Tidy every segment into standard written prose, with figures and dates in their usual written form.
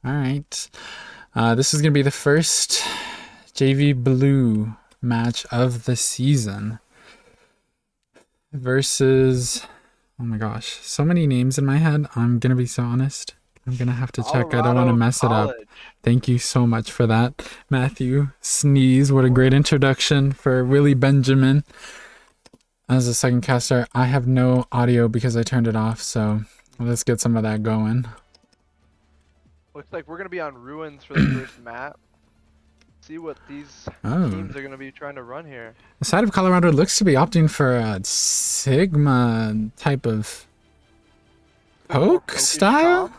Alright. This is going to be the first JV Blue match of the season. Versus... Oh my gosh. So many names in my head. I'm going to be so honest. I'm going to have to check. I don't want to mess it up. Thank you so much for that. Matthew Sneeze. What a great introduction for Willie Benjamin. As a second caster, I have no audio because I turned it off. So let's get some of that going. Looks like we're going to be on Ruins for the first map. See what these teams are going to be trying to run here. The side of Colorado looks to be opting for a Sigma type of poke style,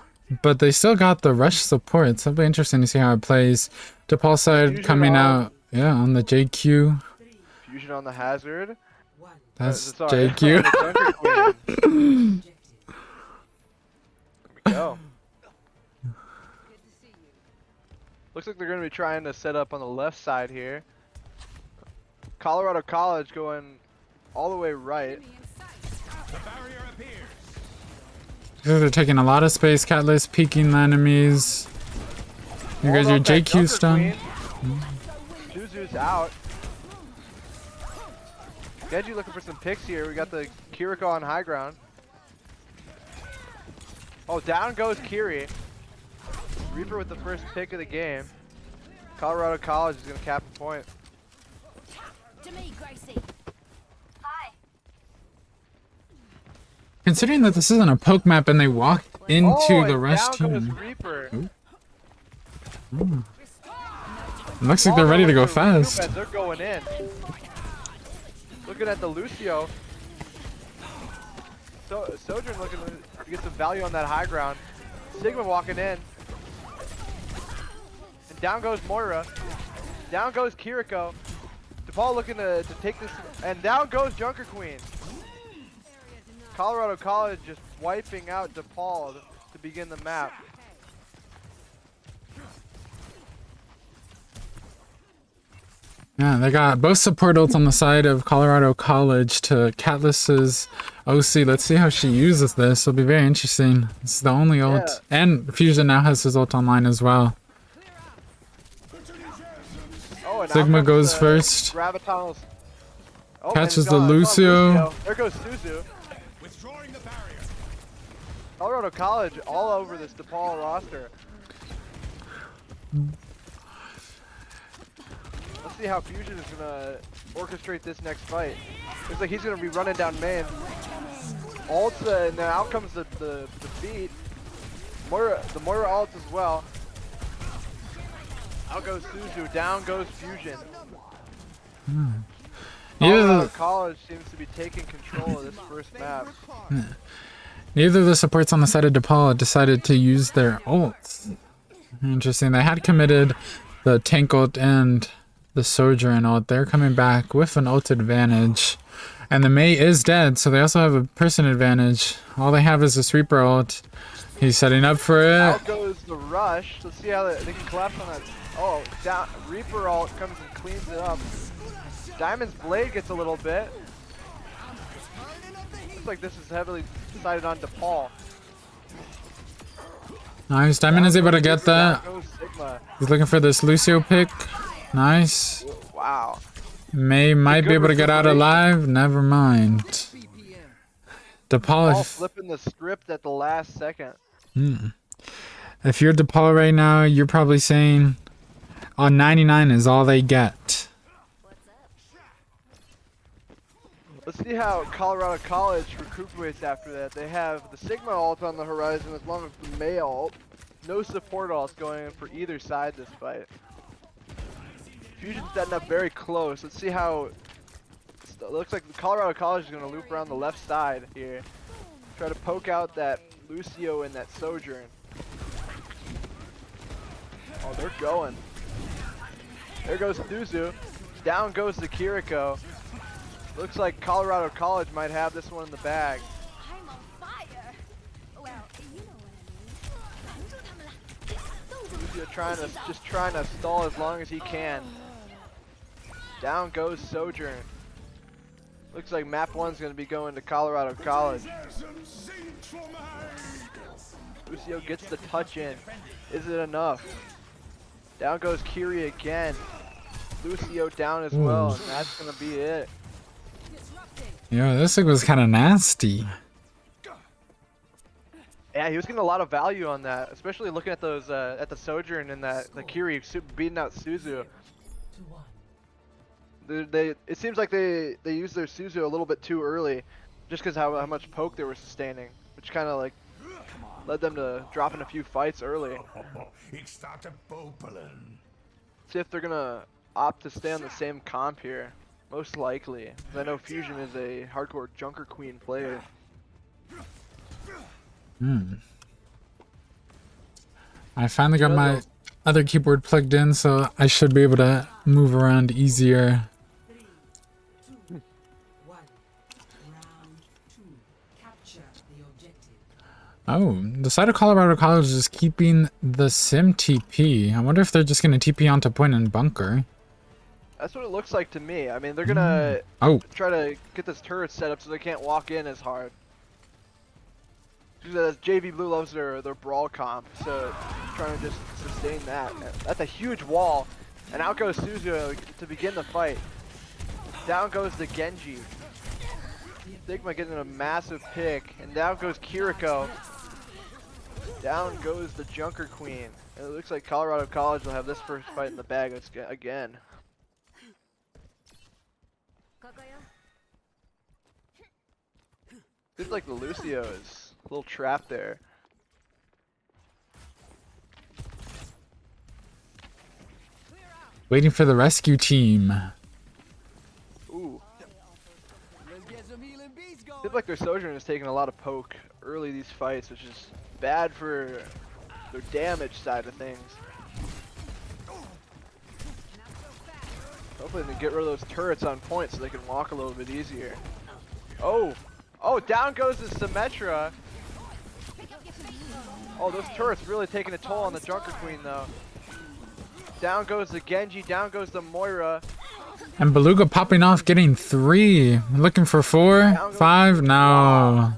but they still got the rush support. So it'll be interesting to see how it plays. DePaul side coming out, on the JQ. Fusion on the hazard. That's JQ. There we go. Looks like they're going to be trying to set up on the left side here. Colorado College going all the way right. They're taking a lot of space. Catalyst peeking the enemies. You guys, your JQ stun. Zuzu's out. Genji looking for some picks here. We got the Kiriko on high ground. Oh, down goes Kiri. Reaper with the first pick of the game. Colorado College is going to cap the point. To me, Gracie. Hi. Considering that this isn't a poke map and they walked into the rush team. Reaper. Looks like they're ready to go fast. They're going in. Looking at the Lucio. Sojourn looking to get some value on that high ground. Sigma walking in. And down goes Moira. Down goes Kiriko. DePaul looking to take this. And down goes Junker Queen. Colorado College just wiping out DePaul to begin the map. Yeah, they got both support ults on the side of Colorado College to Catalyst's OC. Let's see how she uses this. It'll be very interesting. It's the only ult. Yeah. And Fusion now has his ult online as well. Oh, Sigma goes first. Oh, catches the Lucio. There goes Suzu. Colorado College all over this DePaul roster. Let's see how Fusion is gonna orchestrate this next fight. Looks like he's gonna be running down main. Ult, and then out comes the beat. The Moira ult as well. Out goes Suzu, down goes Fusion. Colorado College seems to be taking control of this first map. Neither of the supports on the side of DePaul decided to use their ults. Interesting. They had committed the tank ult and the Sojourn ult. They're coming back with an ult advantage. And the Mei is dead, so they also have a person advantage. All they have is this Reaper ult. He's setting up for it. Out goes the rush. Let's see how they can collapse on that. Oh, down, Reaper ult comes and cleans it up. Diamond's Blade gets a little bit. Looks like this is heavily decided on DePaul. Nice. Diamond is able to get that. He's looking for this Lucio pick. Nice. Wow. Mei might be able to get out alive. Never mind. DePaul flipping the script at the last second. If you're DePaul right now, you're probably saying, "Oh, 99 is all they get." Let's see how Colorado College recuperates after that. They have the Sigma ult on the horizon as long as the Mei ult. No support ults going in for either side this fight. Fusion's setting up very close. Let's see how it looks like Colorado College is going to loop around the left side here. Try to poke out that Lucio and that Sojourn. Oh, they're going. There goes Suzu. Down goes the Kiriko. Looks like Colorado College might have this one in the bag. I'm on fire. Well, you know what I mean. Just trying to stall as long as he can. Down goes Sojourn. Looks like map 1's going to be going to Colorado College. Lucio gets the touch in. Is it enough? Down goes Kiri again. Lucio down as well, and that's gonna be it. Yeah, this thing was kind of nasty. Yeah, he was getting a lot of value on that, especially looking at those at the Sojourn and the Kiri beating out Suzu. It seems like they used their Suzu a little bit too early, just because how much poke they were sustaining, which kind of like led them to dropping a few fights early. See if they're gonna opt to stay on the same comp here. Most likely, 'cause I know Fusion is a hardcore Junker Queen player. I finally got my other keyboard plugged in, so I should be able to move around easier. Oh, the side of Colorado College is keeping the sim TP. I wonder if they're just going to TP onto point and bunker. That's what it looks like to me. I mean, they're gonna try to get this turret set up so they can't walk in as hard. Because JV Blue loves their brawl comp, so trying to just sustain that. That's a huge wall, and out goes Suzu to begin the fight. Down goes the Genji. Sigma getting a massive pick, and down goes Kiriko. Down goes the Junker Queen. And it looks like Colorado College will have this first fight in the bag again. Seems like the Lucio is a little trapped there. Waiting for the rescue team. Ooh. Seems like their Sojourn is taking a lot of poke early these fights, which is bad for their damage side of things. Hopefully they get rid of those turrets on point so they can walk a little bit easier. Oh! Oh, down goes the Symmetra. Oh, those turrets really taking a toll on the Junker Queen though. Down goes the Genji, down goes the Moira. And Beluga popping off, getting 3. Looking for 4, 5, no. Wow.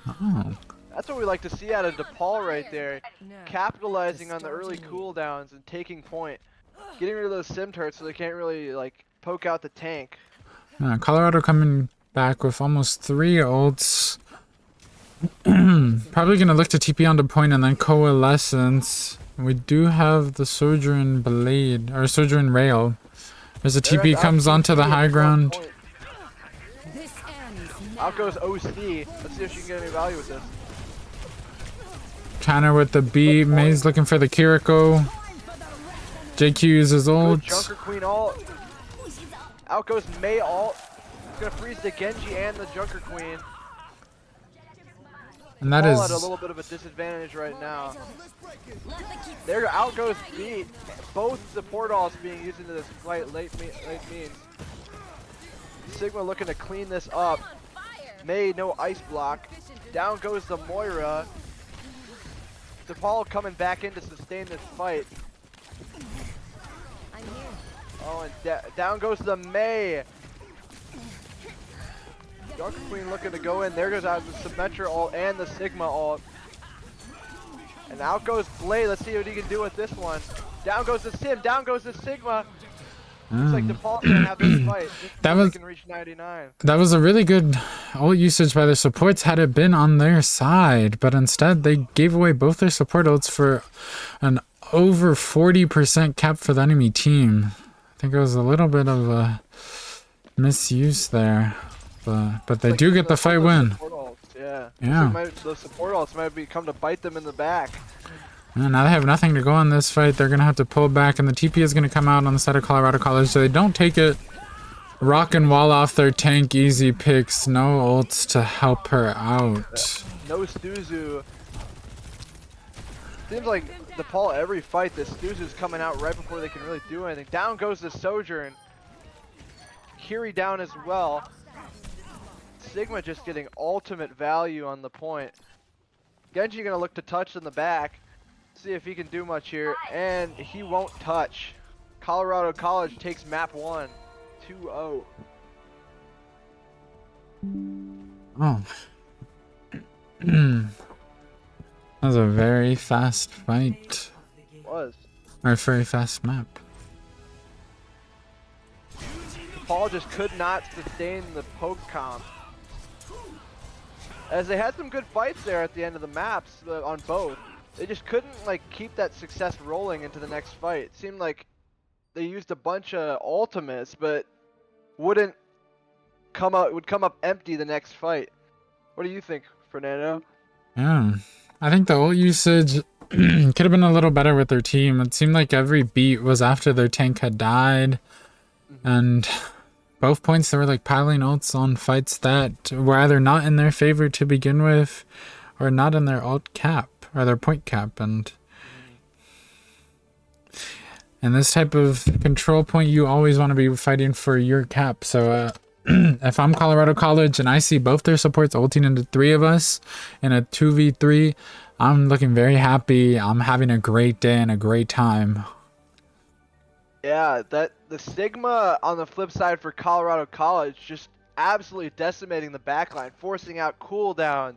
Oh. That's what we like to see out of DePaul right there. Capitalizing on the early cooldowns and taking point. Getting rid of those sim turrets so they can't really like poke out the tank. Colorado coming back with almost 3 ults. Probably gonna look to TP onto point and then coalescence. We do have the Sojourn Blade, or Sojourn Rail. As a TP comes onto the high ground. Out goes OC. Let's see if she can get any value with this. Counter with the B. May's looking for the Kiriko. JQ uses ult. Junker Queen ult. Out goes May ult. It's gonna freeze the Genji and the Junker Queen. And that all is at a little bit of a disadvantage right now. There, out goes B. Both support alts being used into this fight late means. Sigma looking to clean this up. May no ice block. Down goes the Moira. DePaul coming back in to sustain this fight. Oh, and down goes the May. Junker Queen looking to go in. There goes out the Symmetra ult and the Sigma ult. And out goes Blade. Let's see what he can do with this one. Down goes the Sim. Down goes the Sigma. Looks like DePaul's gonna have this fight. They can reach 99. That was a really good ult usage by their supports had it been on their side, but instead they gave away both their support ults for an over 40% cap for the enemy team. I think it was a little bit of a misuse there. But they do get the fight win. Yeah. Yeah. Those support ults might come to bite them in the back. And now they have nothing to go on this fight. They're going to have to pull back, and the TP is going to come out on the side of Colorado College, so they don't take it. Rock and wall off their tank, easy picks, no ults to help her out. No Suzu. Seems like DePaul every fight, this Suzu's coming out right before they can really do anything. Down goes the Sojourn. Kiri down as well. Sigma just getting ultimate value on the point. Genji gonna look to touch in the back. See if he can do much here. And he won't touch. Colorado College takes map 1. 2-0. Oh. That was a very fast fight. Was. Or a very fast map. DePaul just could not sustain the poke comp. As they had some good fights there at the end of the maps on both. They just couldn't like keep that success rolling into the next fight. It seemed like they used a bunch of ultimates, but would come up empty the next fight. What do you think, Fernando? Yeah. I think the ult usage could have been a little better with their team. It seemed like every beat was after their tank had died. And both points they were like piling ults on fights that were either not in their favor to begin with or not in their ult cap or their point cap. And in this type of control point, you always want to be fighting for your cap. So if I'm Colorado College and I see both their supports ulting into 3 of us in a 2v3, I'm looking very happy. I'm having a great day and a great time. Yeah, the Sigma on the flip side for Colorado College just absolutely decimating the backline, forcing out cooldowns,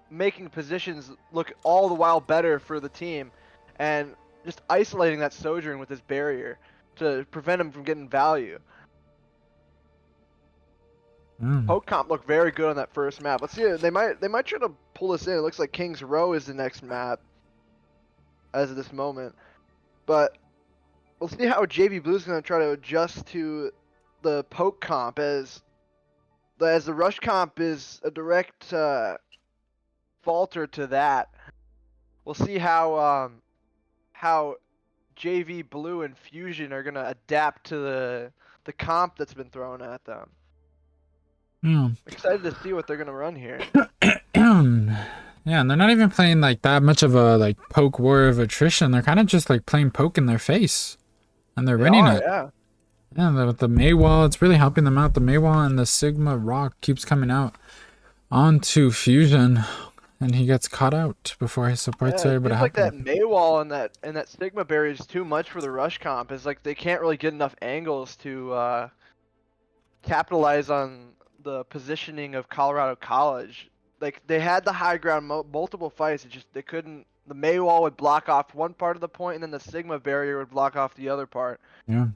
making positions look all the while better for the team, and just isolating that Sojourn with this barrier to prevent him from getting value. Poke comp looked very good on that first map. Let's see, they might try to pull us in. It looks like King's Row is the next map as of this moment, but we'll see how JV Blue's going to try to adjust to the poke comp as the rush comp is a direct falter to that. We'll see how JV Blue and Fusion are going to adapt to the comp that's been thrown at them. Excited to see what they're going to run here. Yeah, and they're not even playing like that much of a like poke war of attrition. They're kind of just like playing poke in their face. And they're winning it. Yeah. Yeah, with the Maywall, it's really helping them out. The Maywall and the Sigma Rock keeps coming out onto Fusion, and he gets caught out before his supports are able to help that Maywall and that Sigma barrier is too much for the rush comp. It's like they can't really get enough angles to capitalize on the positioning of Colorado College. Like they had the high ground multiple fights. It just they couldn't. The Maywall would block off one part of the point, and then the Sigma barrier would block off the other part. Yeah.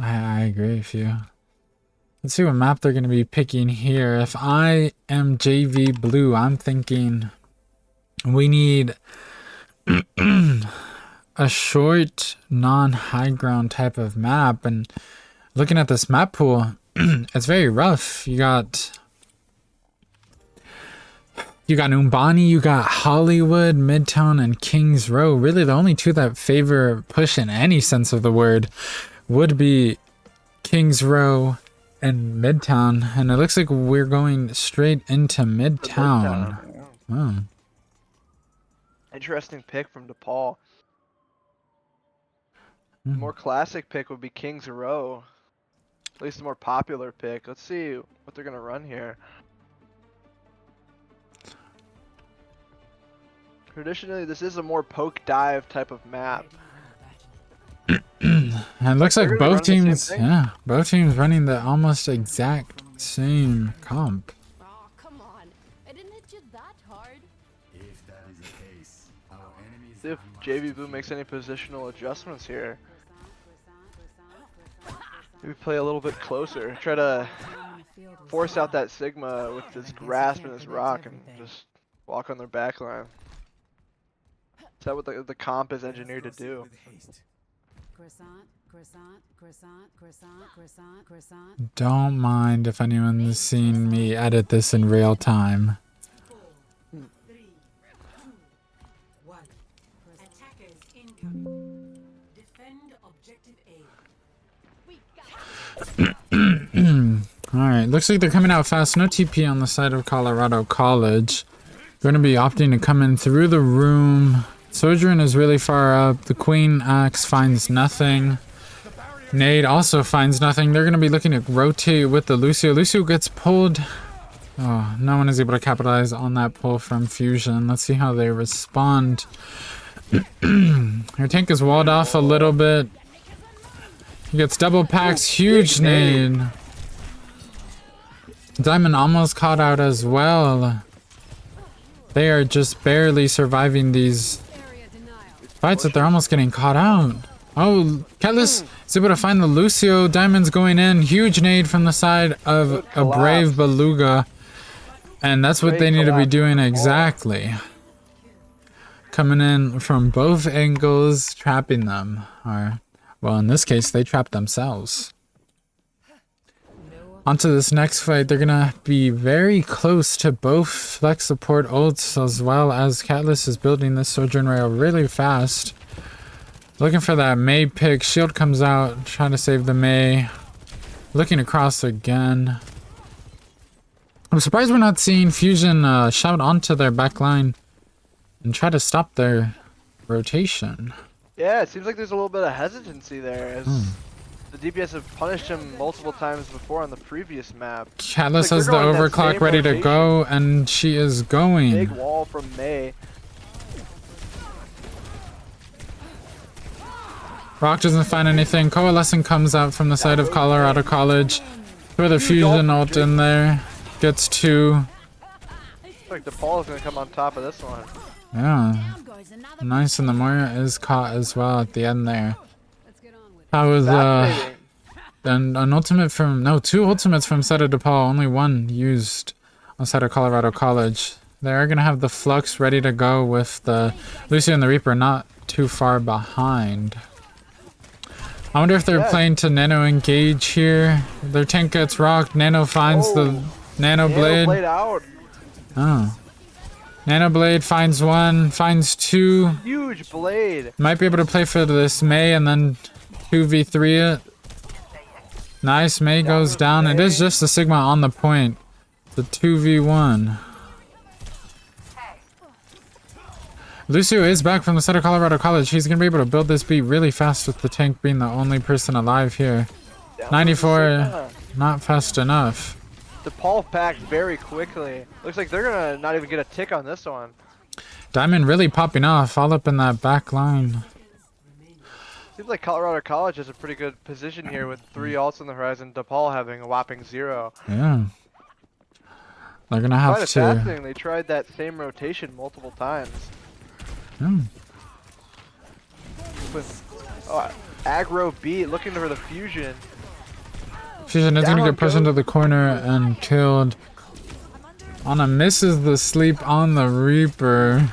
I agree with you. Let's see what map they're going to be picking here. If I am JV Blue, I'm thinking we need a short, non-high ground type of map. And looking at this map pool, it's very rough. You got Umbani, you got Hollywood, Midtown, and Kings Row. Really, the only 2 that favor push in any sense of the word would be Kings Row and Midtown. And it looks like we're going straight into Midtown. Oh. Interesting pick from DePaul. The more classic pick would be Kings Row. At least the more popular pick. Let's see what they're going to run here. Traditionally, this is a more poke dive type of map. And it looks like both teams, both teams running the almost exact same comp. Oh, come on. I didn't hit you that hard. If that is the case, our enemies See if JV Blue makes any positional adjustments here. Maybe play a little bit closer. Try to force out that Sigma with this grasp and this rock and just walk on their backline. Is that what the comp is engineered to do? Don't mind if anyone's seen me edit this in real time. Alright, looks like they're coming out fast. No TP on the side of Colorado College. Going to be opting to come in through the room. Sojourn is really far up. The Queen Axe finds nothing. Nade also finds nothing. They're going to be looking to rotate with the Lucio. Lucio gets pulled. Oh, no one is able to capitalize on that pull from Fusion. Let's see how they respond. Her tank is walled off a little bit. He gets double packs. Huge nade. Diamond almost caught out as well. They are just barely surviving these fights that they're almost getting caught out. Oh, Catalyst is able to find the Lucio. Diamond's going in. Huge nade from the side of a brave Beluga. And that's what they need to be doing exactly. Coming in from both angles, trapping them. Or, well, in this case, they trapped themselves. Onto this next fight, they're gonna be very close to both flex support ults, as well as Catalyst is building this Sojourn Rail really fast. Looking for that Mei pick. Shield comes out, trying to save the Mei. Looking across again. I'm surprised we're not seeing Fusion shout onto their back line and try to stop their rotation. Yeah, it seems like there's a little bit of hesitancy there, as the DPS have punished him multiple times before on the previous map. Catalyst has the overclock ready to go, and she is going. Big wall from Mei. Rock doesn't find anything. Coalescent comes out from the side of Colorado College. Throw the Fusion ult in there. Gets 2. Looks like DePaul is going to come on top of this one. Yeah. Nice, and the Moira is caught as well at the end there. That was an ultimate from, no, 2 ultimates from side of DePaul, only 1 used on side of Colorado College. They are going to have the Flux ready to go with the Lucio and the Reaper not too far behind. I wonder if they're playing to Nano engage here. Their tank gets rocked, Nano finds the Nano Blade. Out. Oh. Nano Blade finds 1, finds 2. Huge blade. Might be able to play for this Mei and then 2v3 it. Nice, Mei goes down. It is just the Sigma on the point. The 2v1. Lucio is back from the side of Colorado College. He's going to be able to build this beat really fast with the tank being the only person alive here. 94, not fast enough. DePaul packed very quickly. Looks like they're going to not even get a tick on this one. Diamond really popping off, all up in that back line. Seems like Colorado College has a pretty good position here with 3 ults on the horizon. DePaul having a whopping 0. Yeah. They're going to have Quite to... fascinating. They tried that same rotation multiple times. Yeah. With aggro beat, looking for the Fusion. Fusion is going to get pushed into the corner and killed. Anna misses the sleep on the Reaper.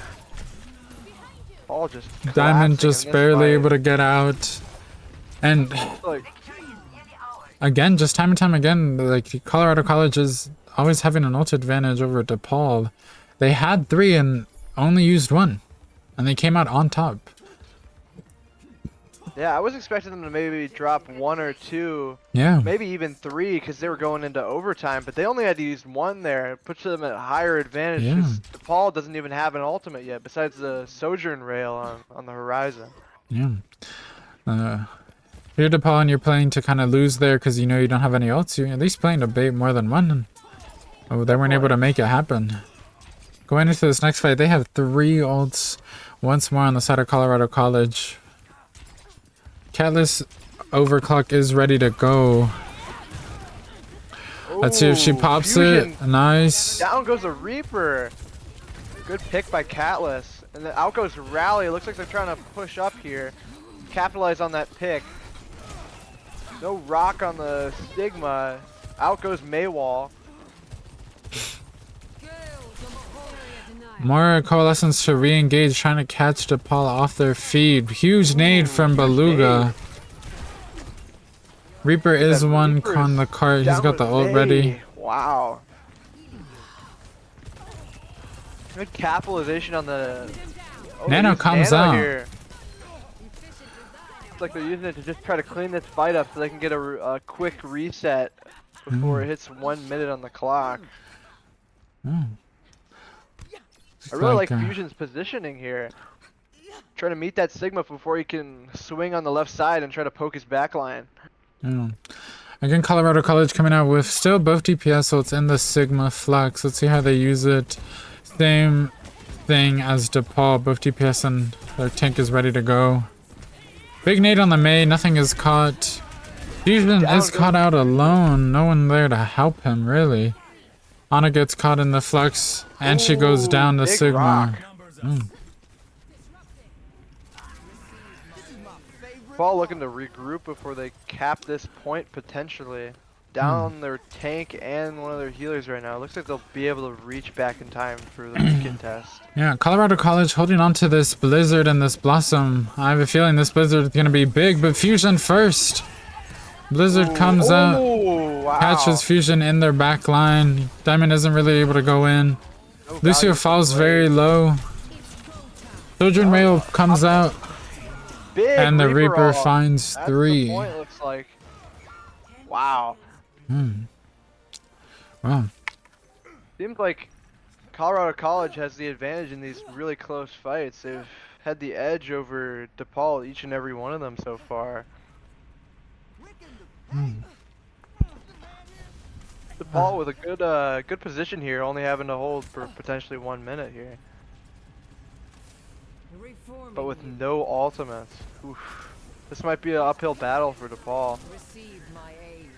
All just Diamond just barely able to get out. And again, just time and time again, like Colorado College is always having an ult advantage over DePaul. They had 3 and only used 1. And they came out on top. Yeah, I was expecting them to maybe drop 1 or 2. Yeah. Maybe even 3 because they were going into overtime, but they only had to use 1 there. It puts them at a higher advantage. Yeah. DePaul doesn't even have an ultimate yet, besides the Sojourn Rail on the horizon. Yeah. If you're DePaul and you're playing to kind of lose there because you know you don't have any ults, you're at least playing to bait more than 1. Oh, they weren't able to make it happen. Going into this next fight, they have 3 ults once more on the side of Colorado College. Catalyst overclock is ready to go. Let's see if she pops Fusion. it. Nice. Down goes the Reaper. Good pick by Catalyst. And then out goes Rally. It looks like they're trying to push up here. Capitalize on that pick. No rock on the Stigma. Out goes Maywall. More Coalescence to re-engage, trying to catch DePaul off their feed. Huge nade from Beluga. Reaper is one on the cart. He's got the ult ready. Wow. Good capitalization on the... Oh, Nano comes out. Here. Looks like they're using it to just try to clean this fight up so they can get a quick reset before it hits 1 minute on the clock. I really like Fusion's positioning here. Trying to meet that Sigma before he can swing on the left side and try to poke his back line. Yeah. Again, Colorado College coming out with still both DPS ults in the Sigma Flux. Let's see how they use it. Same thing as DePaul. Both DPS and their tank is ready to go. Big nade on the Mei. Nothing is caught. Fusion is caught out alone. No one there to help him, really. Ana gets caught in the flux, and she goes down to big Sigma. rock. Mm. DePaul looking to regroup before they cap this point potentially. Down their tank and one of their healers right now. Looks like they'll be able to reach back in time for the weekend test. Yeah, Colorado College holding on to this Blizzard and this Blossom. I have a feeling this Blizzard is going to be big, but Fusion first. Blizzard comes out, Wow. catches Fusion in their back line. Diamond isn't really able to go in. No Lucio value for falls Blade. very low. Children Rail comes out, Big and the Reaper ult. finds That's 3. The point, looks like. Wow. Wow. Seems like Colorado College has the advantage in these really close fights. They've had the edge over DePaul each and every one of them so far. DePaul with a good position here, only having to hold for potentially 1 minute here. But with no ultimates. Oof. This might be an uphill battle for DePaul. Receive my aid.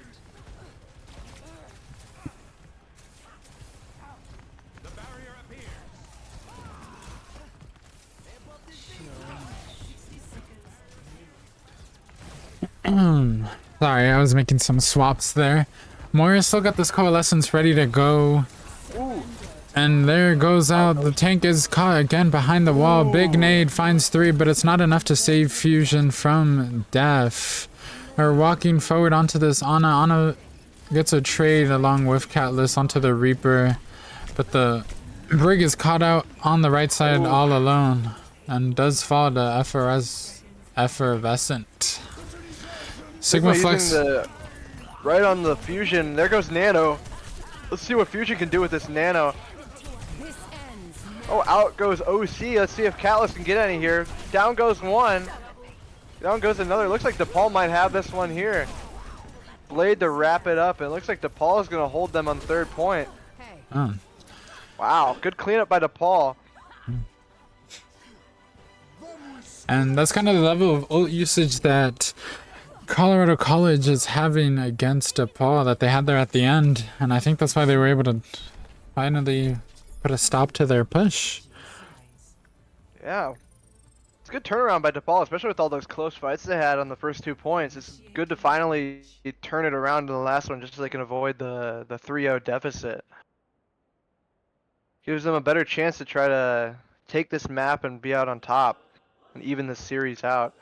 Sorry, I was making some swaps there. Moira still got this Coalescence ready to go. Ooh. And there goes out. The tank is caught again behind the wall. Big nade finds 3, but it's not enough to save Fusion from death. We're walking forward onto this Ana. Ana gets a trade along with Catalyst onto the Reaper. But the Brig is caught out on the right side all alone. And does fall to Effervescent. Sigma Flex. Right on the Fusion. There goes Nano. Let's see what Fusion can do with this Nano. Oh, out goes OC. Let's see if Catalyst can get any here. Down goes one. Down goes another. Looks like DePaul might have this one here. Blade to wrap it up. It looks like DePaul is going to hold them on 3rd point. Oh. Wow, good cleanup by DePaul. And that's kind of the level of ult usage that Colorado College is having against DePaul that they had there at the end. And I think that's why they were able to finally put a stop to their push. Yeah. It's a good turnaround by DePaul, especially with all those close fights they had on the first 2 points. It's good to finally turn it around in the last one just so they can avoid the 3-0 deficit. Gives them a better chance to try to take this map and be out on top and even this series out.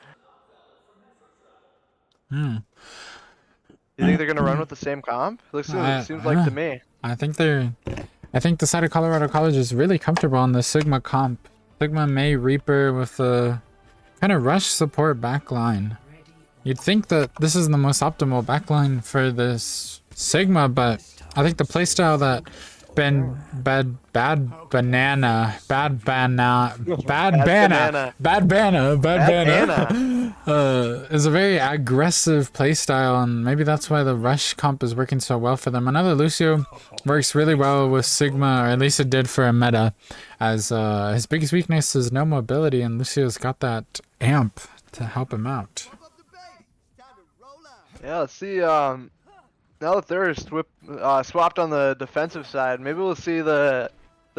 Hmm. You think they're going to run with the same comp? Seems like to me. I think the side of Colorado College is really comfortable on the Sigma comp. Sigma May Reaper with the kind of rush support backline. You'd think that this is the most optimal backline for this Sigma, but I think the playstyle that Bad Banana is a very aggressive playstyle, and maybe that's why the rush comp is working so well for them. Another Lucio works really well with Sigma, or at least it did for a meta, as his biggest weakness is no mobility, and Lucio's got that amp to help him out. Yeah, let's see. Now that they're swapped on the defensive side, maybe we'll see the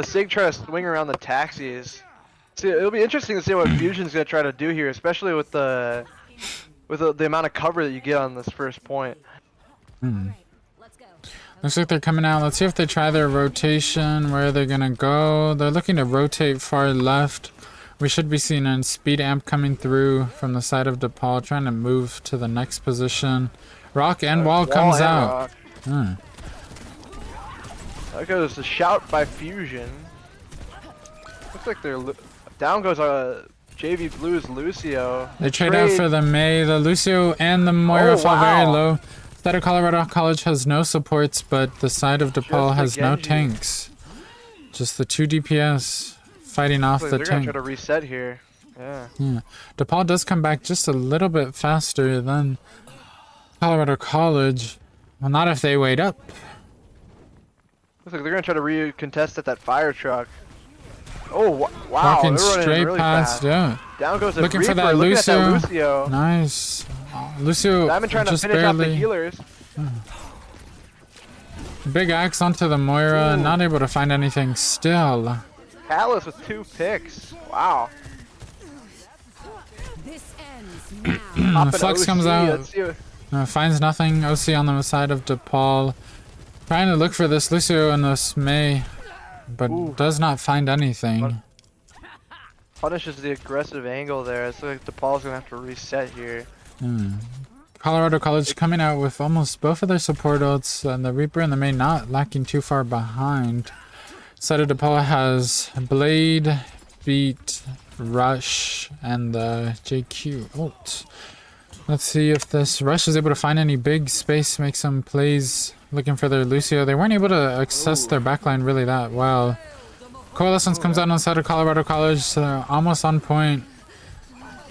Sig try to swing around the taxis. See, it'll be interesting to see what Fusion's gonna try to do here, especially with the amount of cover that you get on this first point. Looks like they're coming out. Let's see if they try their rotation. Where they're gonna go. They're looking to rotate far left. We should be seeing a speed amp coming through from the side of DePaul, trying to move to the next position. Rock and wall comes out. There goes the shout by Fusion. Looks like they're down goes JV Blues Lucio. They trade out for the May. The Lucio and the Moira fall very low. The side of Colorado College has no supports, but the side of DePaul has no tanks. Just the 2 DPS fighting off the They're tank. gonna try to reset here. Yeah. DePaul does come back just a little bit faster than Colorado College. Well, not if they wait up. Looks like they're gonna try to recontest at that fire truck. Oh wow! Walking They're running straight really past, fast. yeah. Down goes the Looking Reaper. for that Looking at that Lucio. Lucio. Nice. Lucio I've been trying to just finish off the barely. healers. Big axe onto the Moira, Ooh. not able to find anything still. Catalyst with 2 picks. Wow. This ends now. Popping Flux OC, comes out. let's see what- Finds nothing. OC on the side of DePaul. Trying to look for this Lucio and this May, but Ooh. does not find anything. Punishes the aggressive angle there. It's like DePaul's gonna have to reset here. Colorado College coming out with almost both of their support ults, and the Reaper and the May not lacking too far behind. Side of DePaul has Blade, Beat, Rush, and the JQ ult. Let's see if this Rush is able to find any big space, make some plays looking for their Lucio. They weren't able to access their backline really that well. Coalescence comes out on the side of Colorado College, almost on point.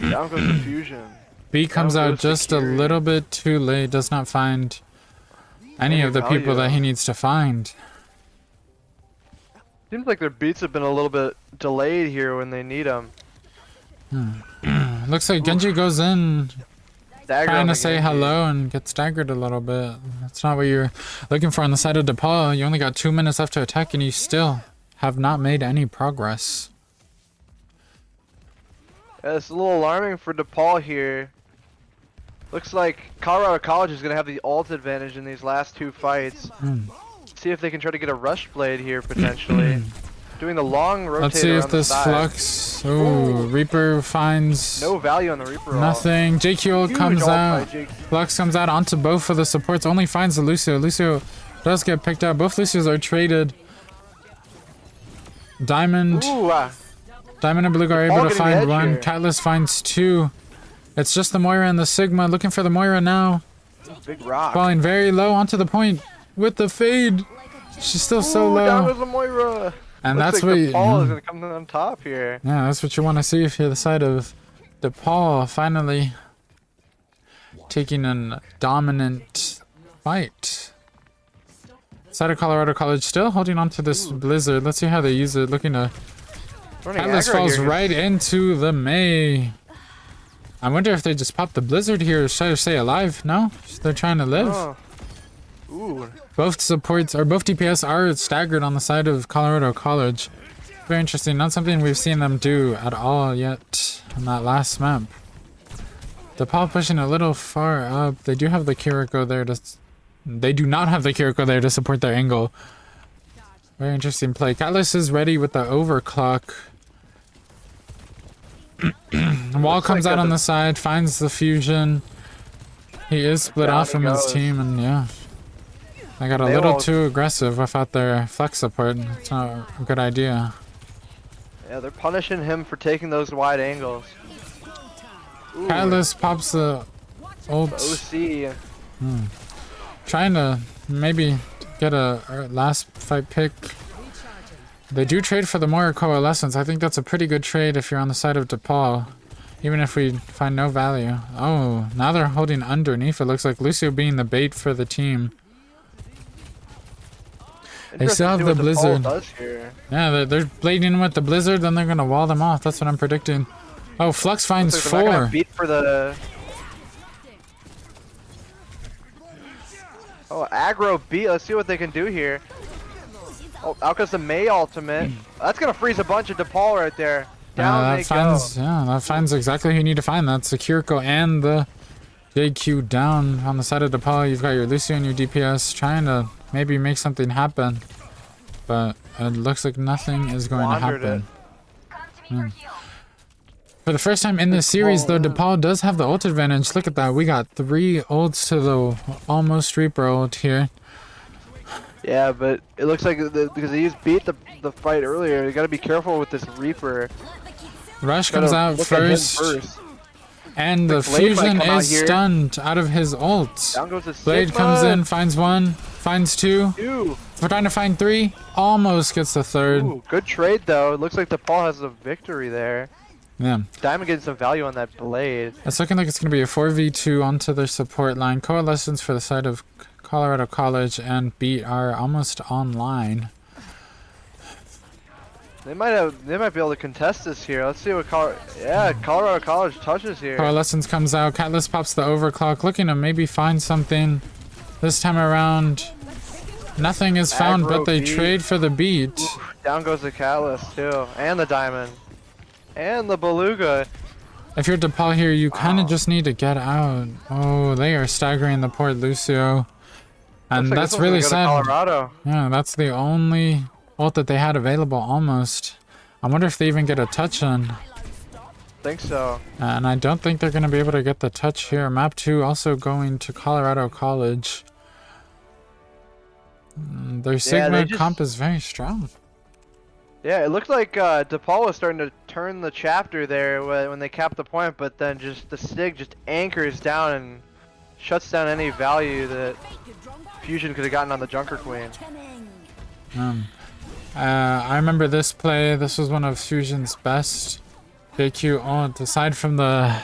Down goes the fusion. B comes Down out goes just a security. little bit too late, does not find any of the people value. that he needs to find. Seems like their beats have been a little bit delayed here when they need them. Looks like Genji goes in Dagger trying on to the say Genji. hello and gets staggered a little bit. That's not what you're looking for on the side of DePaul. You only got 2 minutes left to attack and you still have not made any progress. Yeah, it's a little alarming for DePaul here. Looks like Colorado College is gonna have the ult advantage in these last 2 fights. See if they can try to get a rush blade here potentially. Doing the long rotator Let's see if on the this side. Flux... Ooh, Reaper finds No value on the Reaper ult. nothing. JQ Huge comes ult by out. JQ. Flux comes out onto both of the supports, only finds the Lucio. Lucio does get picked up. Both Lucios are traded. Diamond Ooh, and Blue are All able to getting the find edge 1. here. Catalyst finds 2. It's just the Moira and the Sigma. Looking for the Moira now. big rock. Falling very low onto the point with the fade. She's still so Ooh, down low. goes the Moira. And Looks that's like what you, DePaul is gonna come on top here. yeah, that's what you want to see if you're the side of DePaul finally taking a dominant fight. Side of Colorado College still holding on to this Blizzard. Let's see how they use it. Looking to... Running Atlas aggro falls here. right into the May. I wonder if they just popped the Blizzard here to try to stay alive. No? They're trying to live. Oh. Ooh. Both supports, or both DPS are staggered on the side of Colorado College. Very interesting. Not something we've seen them do at all yet on that last map. DePaul pushing a little far up. They do have the Kiriko there to... They do not have the Kiriko there to support their angle. Very interesting play. Catalyst is ready with the overclock. Wall Looks comes like out on the- the side, finds the fusion. He is split Down off he from his goes. team, and yeah. I got a They little all- too aggressive without their flex support. It's not a good idea. Yeah, they're punishing him for taking those wide angles. Ooh, Catalyst pops the ult, OC. trying to maybe get a last fight pick. They do trade for the Moira Coalescence. I think that's a pretty good trade if you're on the side of DePaul, even if we find no value. Oh, now they're holding underneath. It looks like Lucio being the bait for the team. They still have Interesting the to see what DePaul Blizzard. does here. Yeah, they're blading with the Blizzard, then they're gonna wall them off. That's what I'm predicting. Oh, Flux finds Looks like they're not gonna 4. beat for the... Oh, aggro beat. Let's see what they can do here. Oh, out goes the May ultimate. That's gonna freeze a bunch of DePaul right there. Down they That finds exactly who you need to find. That's the Kiriko and the JQ down on the side of DePaul. You've got your Lucio and your DPS trying to maybe make something happen, but it looks like nothing is going to Wandered happen. For the first time in this series, though, DePaul does have the ult advantage. Look at that. We got 3 ults to the almost Reaper ult here. Yeah, but it looks like because he's beat the fight earlier, you gotta be careful with this Reaper. Rush Gotta comes out look at him first, and the Like Blade might fusion come out is here. stunned out of his ult. Down goes the Blade Sigma. comes in, finds 1, finds 2. Ooh, We're trying to find 3, almost gets the 3rd. ooh, good trade though. It looks like DePaul has a victory there. Yeah, Diamond getting some value on that blade. it's looking like it's going to be a 4v2 onto their support line. Coalescence for the side of Colorado College and Beat are almost online. They might be able to contest this here. Let's see what Colorado College touches here. Coalescence comes out, Catalyst pops the overclock, looking to maybe find something this time around. Nothing is found, but Aggro they beat. trade for the beat. Oof, down goes the Catalyst too, and the Diamond, and the Beluga. If you're DePaul here, you kind of Wow. just need to get out. Oh, they are staggering the poor Lucio. And Looks like that's this one's really gonna go to sad. Colorado. Yeah, that's the only ult that they had available almost. I wonder if they even get a touch on. Think so. And I don't think they're going to be able to get the touch here. Map 2 also going to Colorado College. Their Sigma comp is very strong. Yeah, it looked like DePaul was starting to turn the chapter there when they capped the point, but then just the Sig just anchors down and shuts down any value that Fusion could have gotten on the Junker Queen. I remember this play. This was one of Fusion's best JQ ult, aside from the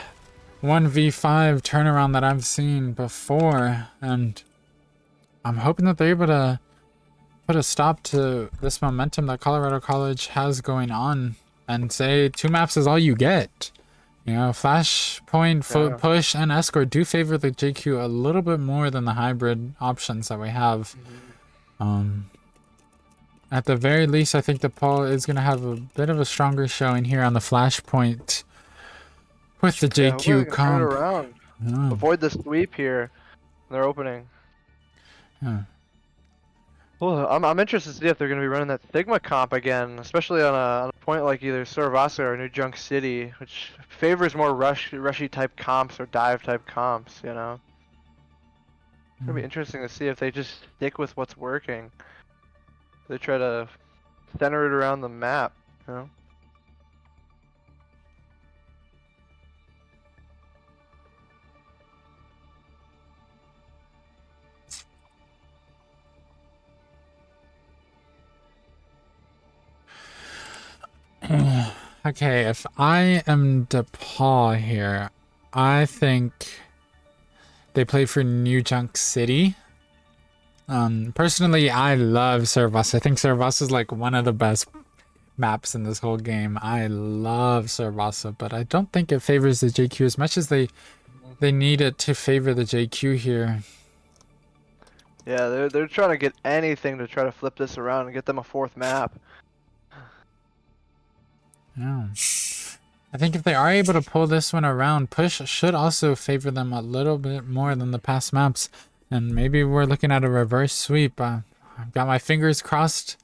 1v5 turnaround that I've seen before. And I'm hoping that they're able to put a stop to this momentum that Colorado College has going on and say 2 maps is all you get. You know, Flashpoint, Foot Push, and Escort do favor the JQ a little bit more than the hybrid options that we have. At the very least, I think DePaul is going to have a bit of a stronger showing here on the Flashpoint with the JQ comp. Turn it around. Avoid the sweep here. They're opening. Yeah. Well, I'm interested to see if they're going to be running that Sigma comp again, especially on a point like either Suravasa or New Junk City, which favors more rushy type comps or dive type comps, you know? It's going to be interesting to see if they just stick with what's working. They try to center it around the map, you know? Okay, if I am DePaul here, I think they play for New Junk City. Personally, I love Suravasa. I think Suravasa is like one of the best maps in this whole game. I love Suravasa, but I don't think it favors the JQ as much as they need it to favor the JQ here. Yeah, they're trying to get anything to try to flip this around and get them a 4th map. Yeah. I think if they are able to pull this one around, push should also favor them a little bit more than the past maps. And maybe we're looking at a reverse sweep. I've got my fingers crossed.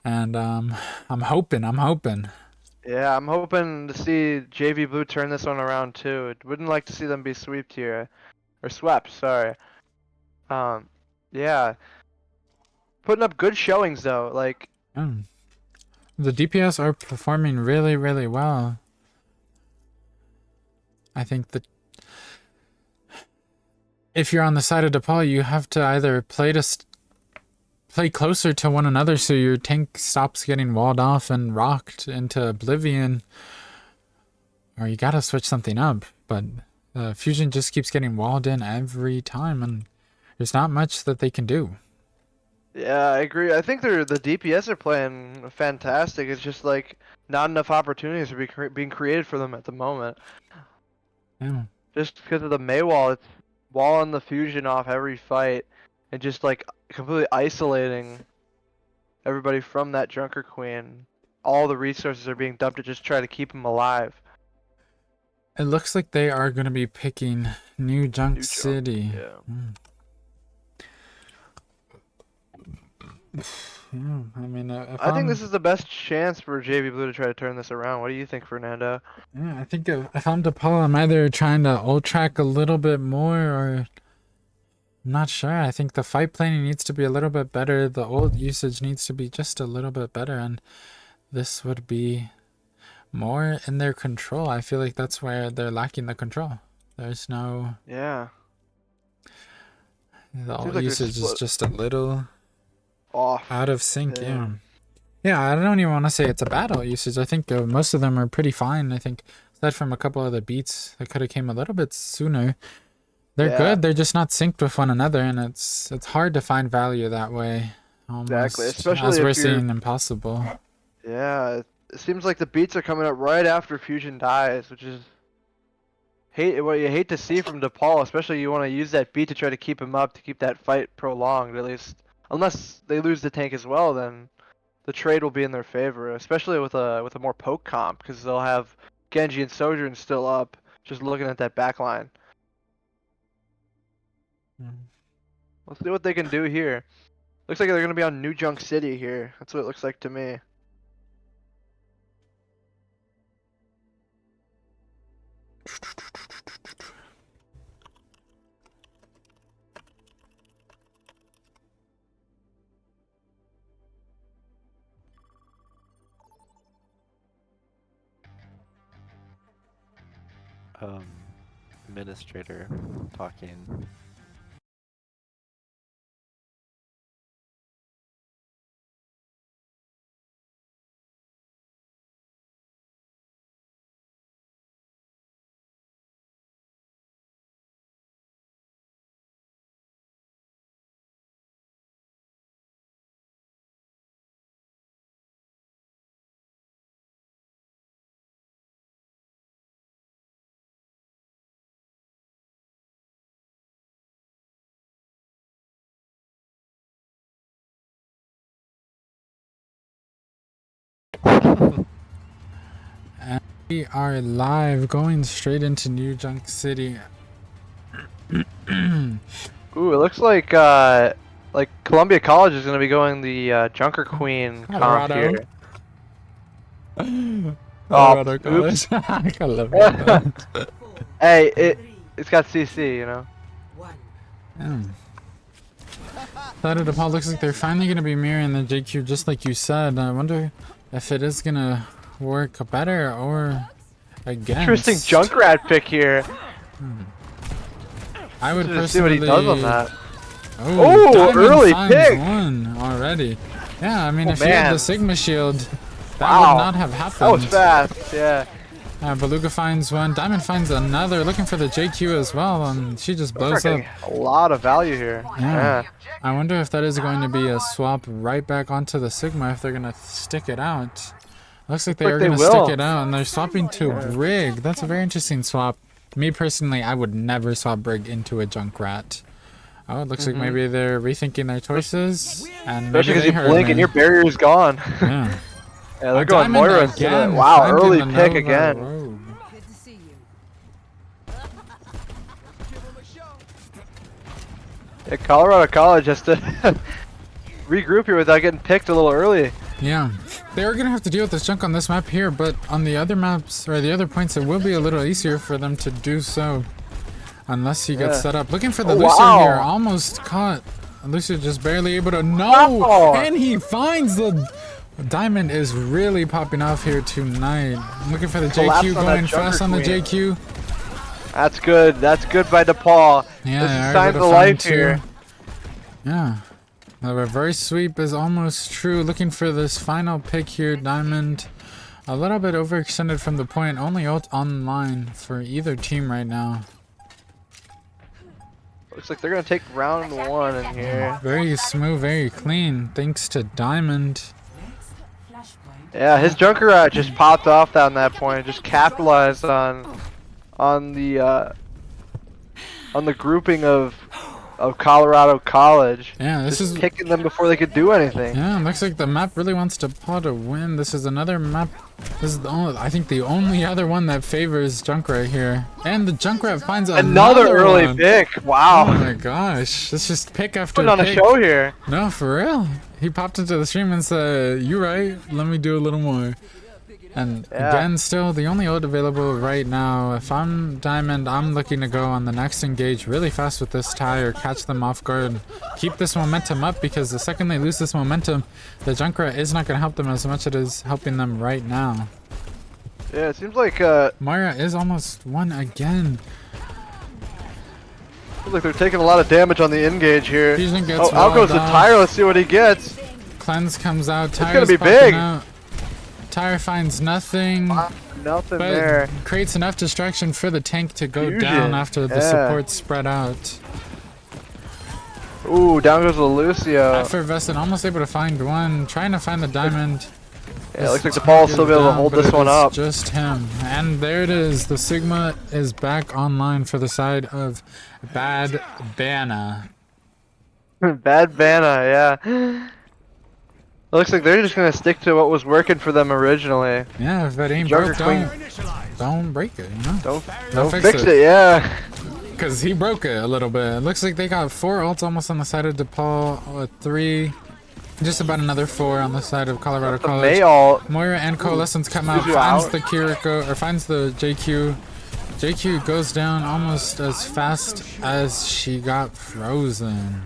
And I'm hoping. Yeah, I'm hoping to see JV Blue turn this one around too. Wouldn't like to see them be swept here. Or swept, sorry. Yeah. Putting up good showings though, like... The DPS are performing really, really well. I think that if you're on the side of DePaul, you have to either play closer to one another so your tank stops getting walled off and rocked into oblivion, or you gotta switch something up. But Fusion just keeps getting walled in every time, and there's not much that they can do. Yeah, I agree. I think the DPS are playing fantastic. It's just like not enough opportunities are being created for them at the moment. Yeah. Just because of the Maywall, it's walling the Fusion off every fight and just like completely isolating everybody from that Junker Queen. All the resources are being dumped to just try to keep him alive. It looks like they are going to be picking New Junk City. Yeah. Yeah, I mean, I think this is the best chance for JV Blue to try to turn this around. What do you think, Fernando? Yeah, I think if I'm DePaul, I'm either trying to ult track a little bit more, or I'm not sure. I think the fight planning needs to be a little bit better. The ult usage needs to be just a little bit better, and this would be more in their control. I feel like that's where they're lacking the control. There's no... Yeah. The ult usage is just a little... off. Out of sync, yeah. I don't even want to say it's a bad ult usage. I think most of them are pretty fine. I think aside from a couple of the beats that could have came a little bit sooner, they're good. They're just not synced with one another, and it's hard to find value that way. Almost, exactly, especially as if we're seeing impossible. Yeah, it seems like the beats are coming up right after Fusion dies, which is what you hate to see from DePaul. Especially you want to use that beat to try to keep him up, to keep that fight prolonged at least. Unless they lose the tank as well, then the trade will be in their favor, especially with a more poke comp, because they'll have Genji and Sojourn still up, just looking at that back line. Let's see what they can do here. Looks like they're gonna be on New Junk City here. That's what it looks like to me. Administrator talking. And we are live, going straight into New Junk City. Ooh, it looks like Columbia College is gonna be going the Junker Queen comp Colorado. here. Colorado oops. College. Colorado. Hey, it's got CC, you know. Side of DePaul looks like they're finally going to be mirroring the JQ just like you said. I wonder if it is going to work better or against. Interesting Junkrat pick here. I would Let's see what he personally... does on that. Oh, Diamond early finds pick. one already. Yeah, I mean, Oh, if he had man. the Sigma shield, that Wow. would not have happened. That was fast, yeah. Beluga finds one. Diamond finds another, looking for the JQ as well, and she just blows We're up. getting a lot of value here. Yeah. I wonder if that is going to be a swap right back onto the Sigma, if they're going to stick it out. Looks like they are they going to will. stick it out, and they're swapping to Brig. That's a very interesting swap. Me personally, I would never swap Brig into a Junkrat. Oh, it looks like maybe they're rethinking their choices. And maybe Especially because they you heard blink me. and your barrier's gone. Yeah. Yeah, they're going Diamond Moira instead. again, Wow, finding early the pick Nova again. Rogue. Good to see you. Yeah, Colorado College has to regroup here without getting picked a little early. Yeah, they are going to have to deal with this junk on this map here, but on the other maps, or the other points, it will be a little easier for them to do so. Unless he gets Yeah. set up. Looking for the Oh, Lucio wow. here, almost caught. Lucio just barely able to, no! Wow. And he finds the... Diamond is really popping off here tonight. Looking for the Collapse JQ, on that going fast Junker on the Queen. JQ. That's good. That's good by DePaul. Yeah, This they is are signs able of to find life here. Yeah. The reverse sweep is almost true. Looking for this final pick here, Diamond. A little bit overextended from the point. Only ult online for either team right now. Looks like they're gonna take round one in here. Very smooth, very clean, thanks to Diamond. Yeah, his Junker just popped off down that point. Just capitalized on the grouping of Colorado College. Yeah, this Just is... kicking them before they could do anything. Yeah, looks like the map really wants DePaul to win. This is another map. This is the only, I think the only other one that favors Junkrat here. And the Junkrat finds Another early one. pick. Oh Wow. my gosh. It's just pick after Putting on a pick. show here. No, for real. He popped into the stream and said, "You right, let me do a little more." And Yeah. again, still the only ult available right now. If I'm Diamond, I'm looking to go on the next engage really fast with this tie or catch them off guard. Keep this momentum up, because the second they lose this momentum, the Junkrat is not going to help them as much as it is helping them right now. Yeah, it seems like Moira is almost won again. they're taking a lot of damage on the engage here. Fusion gets Oh, out goes the walled off. Tyre. Let's see what he gets. Cleanse comes out. gonna Tyre's be popping big. out. Tyre finds nothing. Nothing But there. creates enough distraction for the tank to go Fusion, down after the yeah. support spread out. Ooh, down goes the Lucio. Effervescent almost able to find one, trying to find the diamond. Yeah, it looks like DePaul will still be able to hold this one up. Just him. And there it is. The Sigma is back online for the side of Bad Bana. Bad Vanna, yeah. It looks like they're just gonna stick to what was working for them originally. Yeah, if it ain't Joker broke, Queen. don't break it, you know? Don't fix it, yeah. Because he broke it a little bit. It looks like they got 4 ults almost on the side of DePaul, 3, just about another 4 on the side of Colorado The College. May ult. Moira and Coalescence come out, Juju finds out. the Kiriko, or finds the JQ. JQ goes down almost as fast as she got frozen.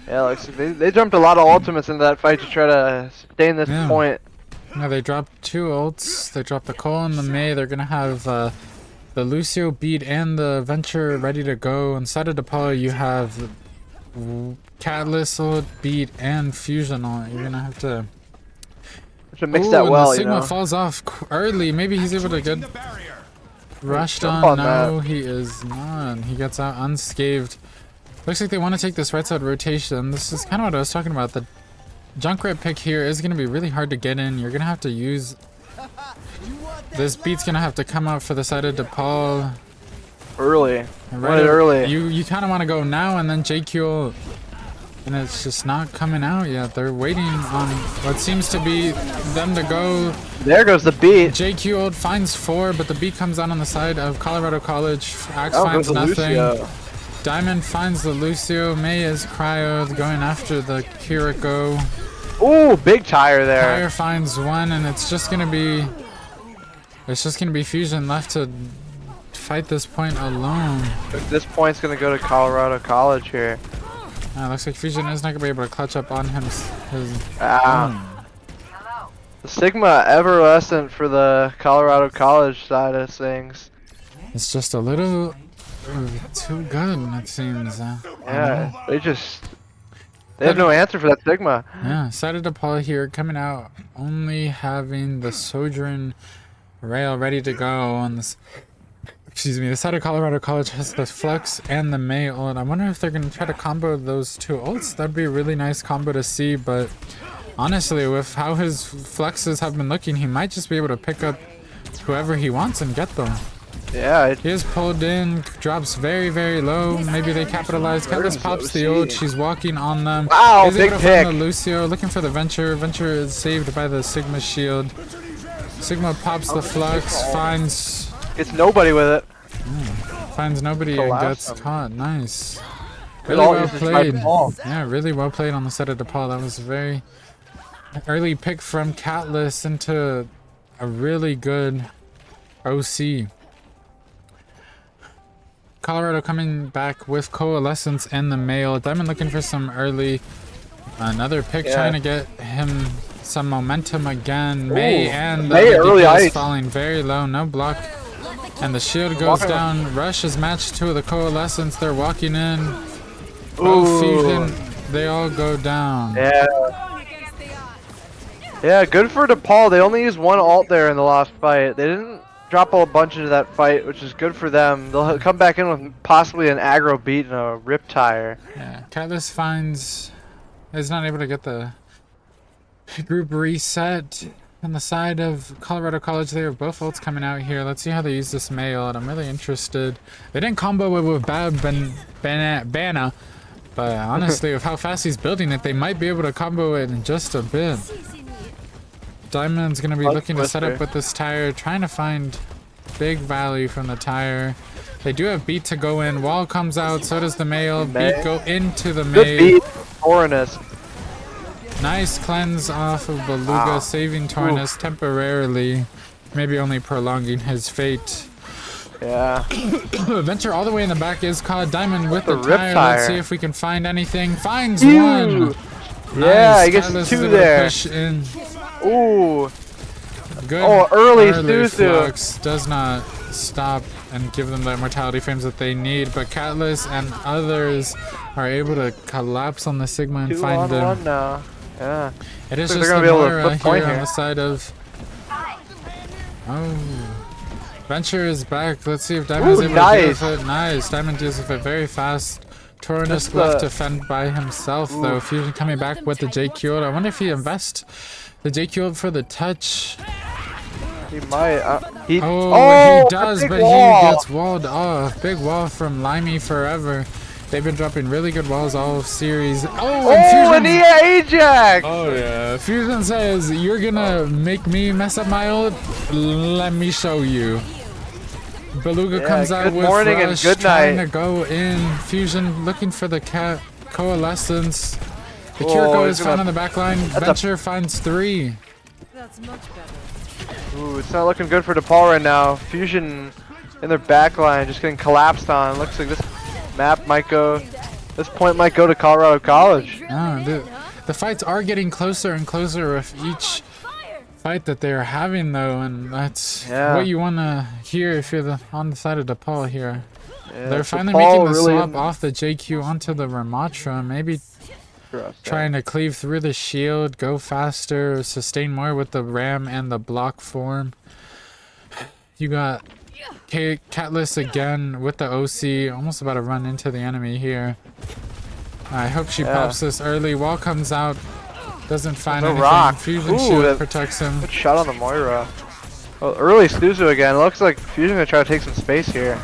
Yeah, looks like they jumped a lot of ultimates into that fight to try to stay in this Yeah. point. Yeah, they dropped 2 ults. They dropped the Cole and the May. They're gonna have the Lucio beat and the Venture ready to go. Inside of DePaul, you have Catalyst ult, beat, and Fusion ult. You're gonna have to Mix Ooh, that and well, the you Sigma know. falls off early. Maybe he's able to get rushed Jump on. on No, that. he is not. He gets out unscathed. Looks like they want to take this right side rotation. This is kind of what I was talking about. The Junkrat pick here is going to be really hard to get in. You're going to have to use... This beat's going to have to come out for the side of DePaul. Early. Right early. You kind of want to go now and then JQ... And it's just not coming out yet. They're waiting on what seems to be them to go. There goes the beat. JQ ult finds 4, but the beat comes out on the side of Colorado College. Axe Oh, finds goes the nothing. Lucio. Diamond finds the Lucio. May is cryoed, going after the Kiriko. Ooh, big tire there. Fire finds 1, and it's just gonna be Fusion left to fight this point alone. This point's gonna go to Colorado College here. Looks like Fusion is not gonna be able to clutch up on his The Sigma Everlasting for the Colorado College side of things. It's just a little too good, it seems. Yeah, they have no answer for that Sigma. Yeah, side of DePaul here coming out, only having the Sojourn rail ready to go on this. Excuse me, the side of Colorado College has the Flux and the May ult. I wonder if they're going to try to combo those 2 ults. That'd be a really nice combo to see, but honestly, with how his Fluxes have been looking, he might just be able to pick up whoever he wants and get them. Yeah, He is pulled in, drops very, very low. Maybe they capitalize. Catalyst pops the ult. She's walking on them. Wow, He's big able to pick. find the Lucio, looking for the Venture. Venture is saved by the Sigma shield. Sigma pops the Flux, finds it's nobody with it. nobody and Collapse gets him. caught. Nice. Good Really ult well usage by played. DePaul. Yeah, really well played on the side of DePaul. That was a very early pick from Catalyst into a really good OC. Colorado coming back with Coalescence and the Mail. Diamond looking for some early. Another pick Yeah. trying to get him some momentum again. May and the May other early DPS ice. falling very low. No block. And the shield goes Walking down. Rush is matched to the Coalescence. They're walking in. Both Ooh. Fusion. They all go down. Yeah. Yeah, good for DePaul. They only used 1 ult there in the last fight. They didn't drop a bunch into that fight, which is good for them. They'll come back in with possibly an aggro beat and a rip tire. Yeah, Catalyst finds is not able to get the group reset on the side of Colorado College. They have both ults coming out here. Let's see how they use this Mail, and I'm really interested. They didn't combo it with Bad Banna, but honestly, with how fast he's building it, they might be able to combo it in just a bit. Diamond's gonna be looking to set up with this tire, trying to find big value from the tire. They do have beat to go in. Wall comes out, so does the Mail. Beat go into the Good May. beat. Foreigners. Nice cleanse off of Beluga, saving Tornus temporarily. Maybe only prolonging his fate. Yeah. Venture all the way in the back is caught. Diamond with the rip tire. tire. Let's see if we can find anything. Finds Ew. one. Yeah, Nice. he gets Catalyst 2 is able to there. push in. Ooh. Good. Oh, early Suzu. Flux does not stop and give them the immortality frames that they need, but Catalyst and others are able to collapse on the Sigma and 2 find on them. 1 now. Yeah. It is They're just gonna the be able to Moira flip here point on here. the side of... Oh. Venture is back. Let's see if Diamond's Ooh, able nice. to deal with it. Nice. Diamond deals with it very fast. Tornus That's left the- to fend by himself, though. Fusion coming back with the JQ. I wonder if he invests the JQ for the touch. He might. He Oh, he a does, big but wall. he gets walled off. Big wall from Limey Forever. They've been dropping really good walls all series. Oh, and and Fusion. Ajax! Oh yeah, Fusion says you're gonna make me mess up my ult. Let me show you. Beluga Yeah, comes out good with morning and Rush, good trying night. to go in. Fusion looking for the cat coalescence. The Oh, Kiriko he's is found gonna- on the back line. that's a- Venture finds 3. That's much better. Ooh, it's not looking good for DePaul right now. Fusion in their back line just getting collapsed on. Looks like this map might go, this point might go to Colorado College. The fights are getting closer and closer with each fight that they're having though, and that's Yeah. what you want to hear if you're on the side of DePaul here. Yeah, They're finally DePaul making the really swap off the JQ onto the Ramatra, maybe trying to cleave through the shield, go faster, sustain more with the ram and the block form. You got Catalyst again with the OC, almost about to run into the enemy here. I hope she pops this early. Wall comes out, doesn't find No anything. rock. Fusion Ooh, shield that- protects him. Good shot on the Moira. Well, early Stuzu again. Looks like Fusion gonna try to take some space here.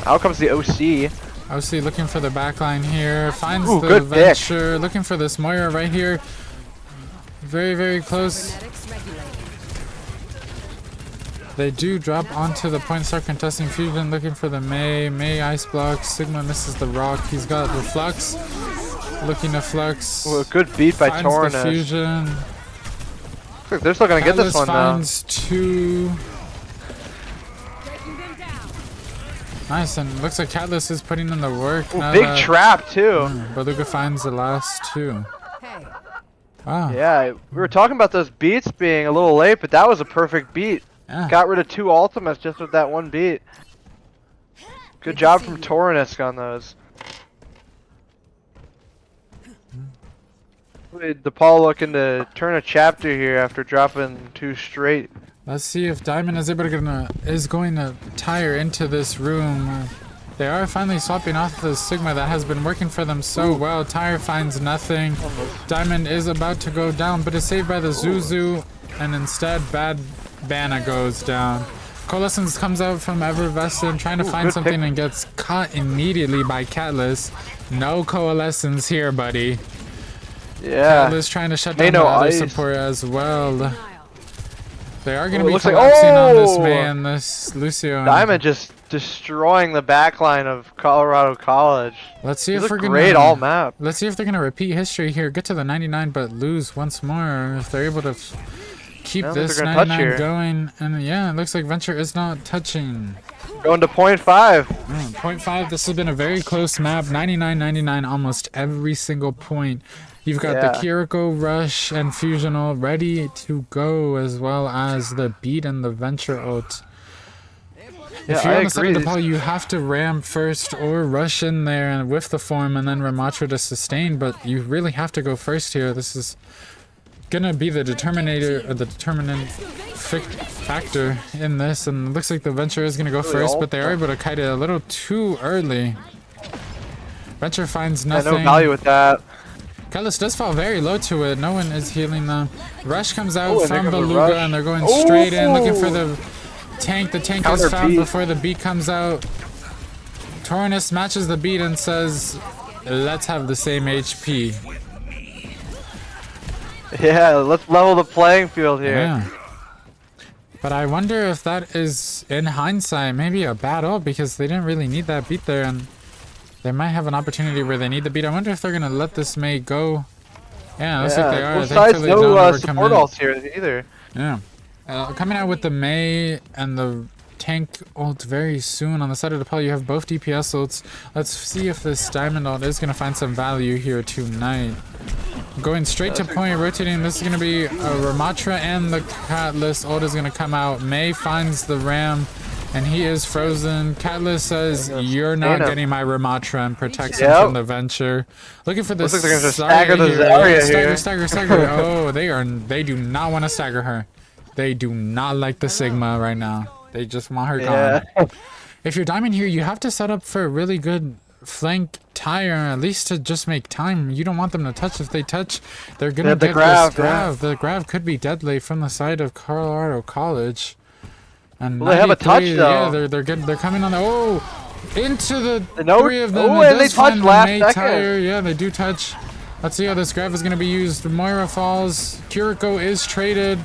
Out comes the OC. OC looking for the backline here. Finds Ooh, the good pick. Venture. Looking for this Moira right here. Very, very close. They do drop onto the point, start contesting Fusion, looking for the May. May ice blocks. Sigma misses the rock. He's got the Flux. Looking to Flux. Ooh, a good beat by Finds the Torrent. Fusion. Looks like they're still gonna get this Atlas one though. finds 2. Nice, and looks like Catalyst is putting in the work. Ooh, now big that trap too. Beluga finds the last 2. Hey, Wow. Yeah, we were talking about those beats being a little late, but that was a perfect beat. Yeah. Got rid of 2 ultimates just with that one beat. Good job from Torrenisk on those. DePaul looking to turn a chapter here after dropping 2 straight. Let's see if Diamond is going to tire into this room. They are finally swapping off the Sigma that has been working for them so well. Tire finds nothing. Diamond is about to go down, but is saved by the Zuzu, and instead Bad Banna goes down. Coalescence comes out from Evervestin, trying to find good something pick. and gets caught immediately by Catalyst. No Coalescence here, buddy. Yeah. Catalyst trying to shut May down the no other ice. support as well. They are going to Oh, it be looks like- collapsing on this oh! May and this Lucio. and- Diamond just destroying the backline of Colorado College. Let's see These if look we're great all map. Let's see if they're gonna repeat history here. Get to the 99, but lose once more. If they're able to keep I don't think this they're gonna touch 99 here. going, and yeah, it looks like Venture is not touching. Going to .5. 0.5. This has been a very close map. 99-99, almost every single point. You've got the Yeah. Kiriko Rush and Fusion all ready to go, as well as the Beat and the Venture ult. Yeah, If you're I on the side agree. of the pole, you have to ram first or rush in there and with the form and then Ramatra to sustain, but you really have to go first here. This is gonna be the determinator or the determinant factor in this, and it looks like the Venture is gonna go first, but they are able to kite it a little too early. Venture finds Yeah, nothing. no value with that. Catalyst does fall very low to it. No one is healing them. Rush comes out Oh, and there from goes the Beluga, rush. and they're going straight in, looking for Oh! the tank. The tank Counter is found beat. before the beat comes out. Torrenisk matches the beat and says, let's have the same HP. Yeah, let's level the playing field here. Yeah. But I wonder if that is, in hindsight, maybe a bad ult, because they didn't really need that beat there, and they might have an opportunity where they need the beat. I wonder if they're going to let this May go. Yeah, looks like they are. Both Thankfully, sides Zone no overcome support in. ults here either. Yeah. Coming out with the May and the tank ult very soon. On the side of the pole, you have both DPS ults. Let's see if this Diamond ult is going to find some value here tonight. Going straight to point, rotating. This is going to be Ramatra, and the Catalyst ult is going to come out. May finds the Ram, and he is frozen. Catalyst says, you're not getting my Ramatra, and protects him from the Venture. Looking for this. Looks like they're gonna stagger the Zarya here. Stagger. Oh, they do not want to stagger her. They do not like the Sigma right now. They just want her gone. If you're Diamond here, you have to set up for a really good flank tire, at least to just make time. You don't want them to touch. If they touch, they're gonna the get grav, this grav. The grav could be deadly from the side of Colorado College. And Well, they have a touch, 93, though. Yeah, they're good. They're coming on the. Oh, Into the No, three of them. oh, It and they does find touch the last May second. tire. Yeah, they do touch. Let's see how this grab is going to be used. Moira falls. Kiriko is traded.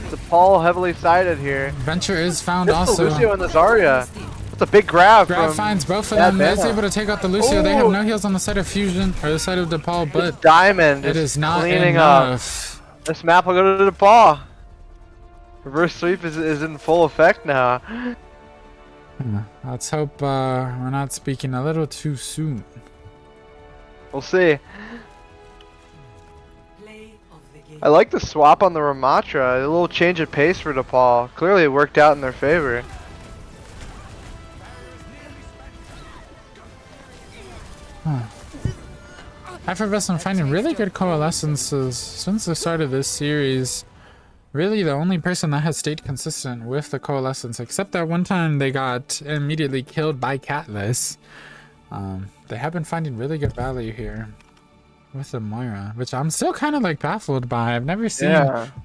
DePaul heavily sided here. Venture is found It's the also. Lucio and the Zarya. It's a big grab. Grab from finds both of Bad them. Is Bana. able to take out the Lucio. They have Oh. no heals on the side of Fusion or the side of DePaul, but Diamond it is not cleaning enough. up. This map will go to DePaul. Reverse sweep is in full effect now. Let's hope we're not speaking a little too soon. We'll see. I like the swap on the Ramatra. A little change of pace for DePaul. Clearly it worked out in their favor. Effervescent finding really good coalescences since the start of this series. Really the only person that has stayed consistent with the coalescence, except that one time they got immediately killed by Catless. They have been finding really good value here with the Moira, which I'm still kind of like baffled by. I've never seen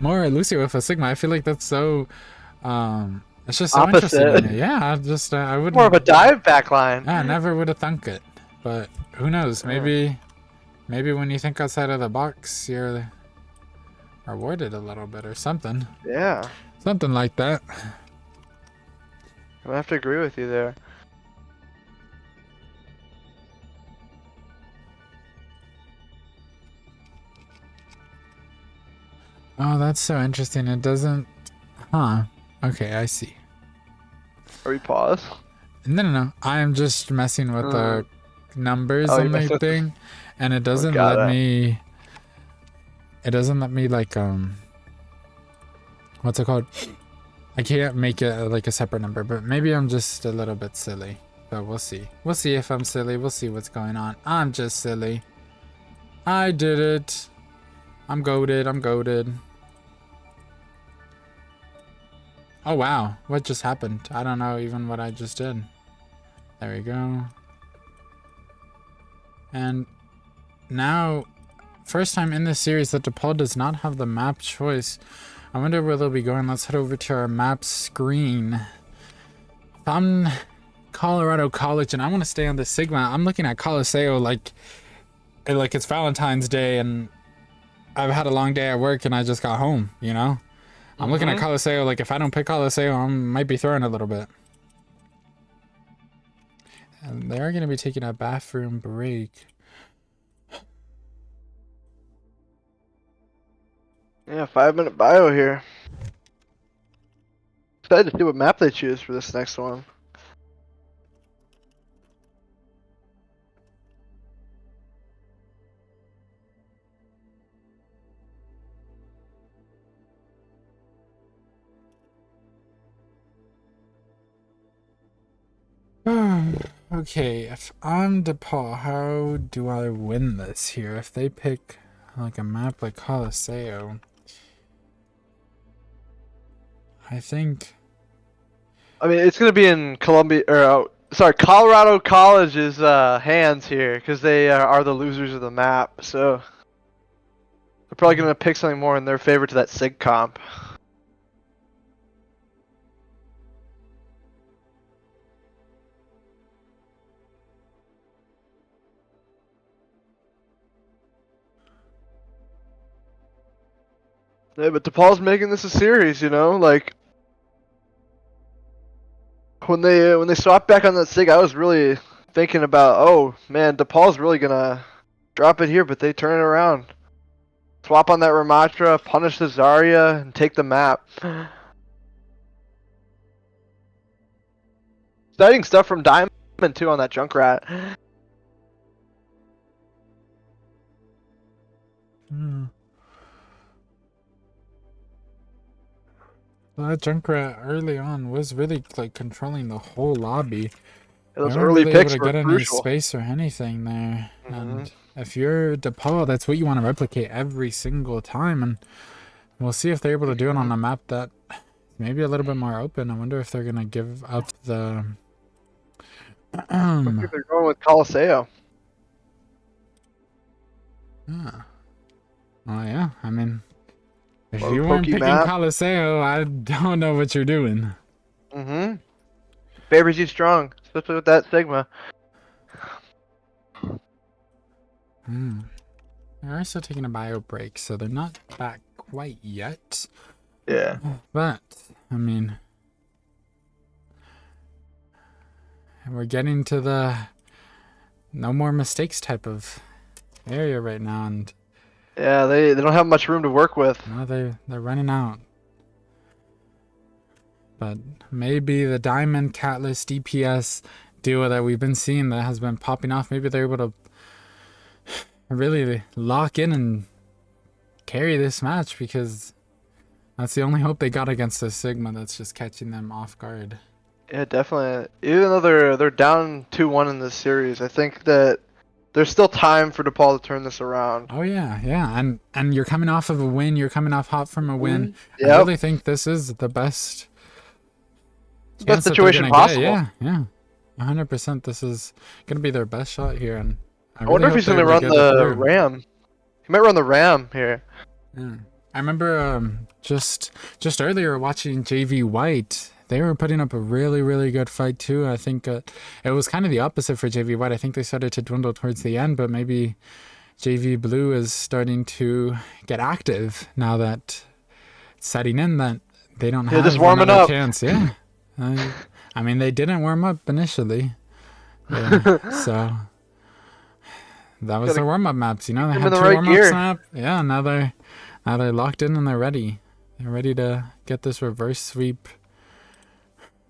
Moira Lucio with a Sigma. I feel like that's so it's just so Opposite. interesting to me. Yeah, I wouldn't More of a dive backline. I never would have thunk it. But who knows, maybe when you think outside of the box you're rewarded a little bit or something. Yeah. Something like that. I have to agree with you there. Oh, that's so interesting. It doesn't... Huh. Okay, I see. Are we pause? No. I'm just messing with the numbers Oh, on you're the messing with thing. And it doesn't got let it. me... It doesn't let me, like, what's it called? I can't make it, like, a separate number. But maybe I'm just a little bit silly. But we'll see. We'll see if I'm silly. We'll see what's going on. I'm just silly. I did it. I'm goated. I'm goated. Oh wow, what just happened? I don't know even what I just did. There we go. And now, first time in this series that DePaul does not have the map choice. I wonder where they'll be going. Let's head over to our map screen. If I'm Colorado College and I want to stay on the Sigma, I'm looking at Coliseo like it's Valentine's Day and I've had a long day at work and I just got home, you know? I'm looking at Coliseo like if I don't pick Coliseo, I might be throwing a little bit. And they are going to be taking a bathroom break. Yeah, 5-minute bio here. Excited to see what map they choose for this next one. Okay, if I'm DePaul, how do I win this here? If they pick like a map like Coliseo, I think... I mean, it's gonna be in Colorado College's hands here because they are the losers of the map. So they're probably gonna pick something more in their favor to that Sig comp. Yeah, but DePaul's making this a series, you know, like when they swapped back on that Sig, I was really thinking about, oh man, DePaul's really gonna drop it here, but they turn it around. Swap on that Ramatra, punish the Zarya, and take the map. Exciting stuff from Diamond too on that Junkrat. Well, that Junkrat early on was really like controlling the whole lobby. Those They weren't early really picks able to were get any crucial. space or anything there. And if you're DePaul, that's what you want to replicate every single time. And we'll see if they're able to do it on a map that maybe a little bit more open. I wonder if they're gonna give up the. I think they're going with Coliseo. Oh yeah, I mean, if Low you weren't pokey picking map. Coliseo, I don't know what you're doing. Favors you strong. especially with that Sigma. They're still taking a bio break, so they're not back quite yet. Yeah. But, I mean, we're getting to the no more mistakes type of area right now, and Yeah, they don't have much room to work with. now they're running out. But maybe the Diamond Catalyst DPS duo that we've been seeing that has been popping off, maybe they're able to really lock in and carry this match, because that's the only hope they got against the Sigma that's just catching them off guard. Yeah, definitely. Even though they're down 2-1 in this series, I think that there's still time for DePaul to turn this around. Oh yeah, and you're coming off of a win, you're coming off hot from a win. Yep. I really think this is the best chance that they're situation gonna possible. get. Yeah, 100%. This is gonna be their best shot here, and I wonder if he's gonna run the Ram. He might run the Ram here. Yeah. I remember just earlier watching JV White. They were putting up a really good fight too. I think it was kind of the opposite for JV White. I think they started to dwindle towards the end, but maybe JV Blue is starting to get active now that it's setting in that they don't have just warming another up. chance. Yeah. I mean, they didn't warm up initially. Yeah, so that was their warm-up maps, you know. They had two warm-ups map. Yeah, now they're locked in and they're ready. They're ready to get this reverse sweep.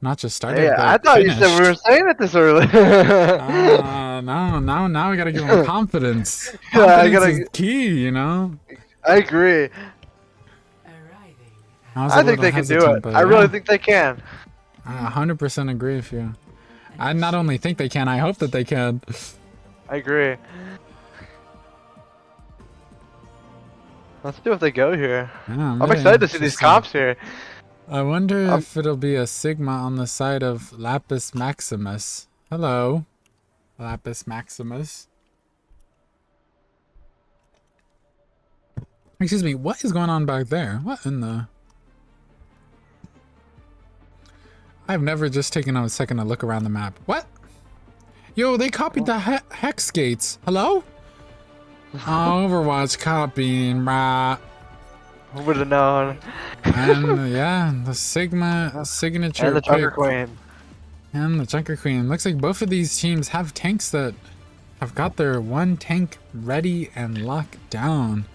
Not just started. Yeah, but I thought finished. you said we were saying it this early. No, now we gotta give them confidence. Yeah, Confidence is key, you know. I agree. I think they can do it. I really think they can. I 100% agree with you. I not only think they can, I hope that they can. I agree. Let's see if they go here. Yeah, I'm excited to see these comps here. I wonder if it'll be a Sigma on the side of Lapis Maximus. Hello, Lapis Maximus. Excuse me, what is going on back there? What in the... I've never just taken a second to look around the map. What? Yo, they copied the hex gates. Hello? Overwatch copying, brah. Who would have known? And yeah, the Sigma signature And the Junker pick. Queen. And the Junker Queen. Looks like both of these teams have tanks that have got their one tank ready and locked down.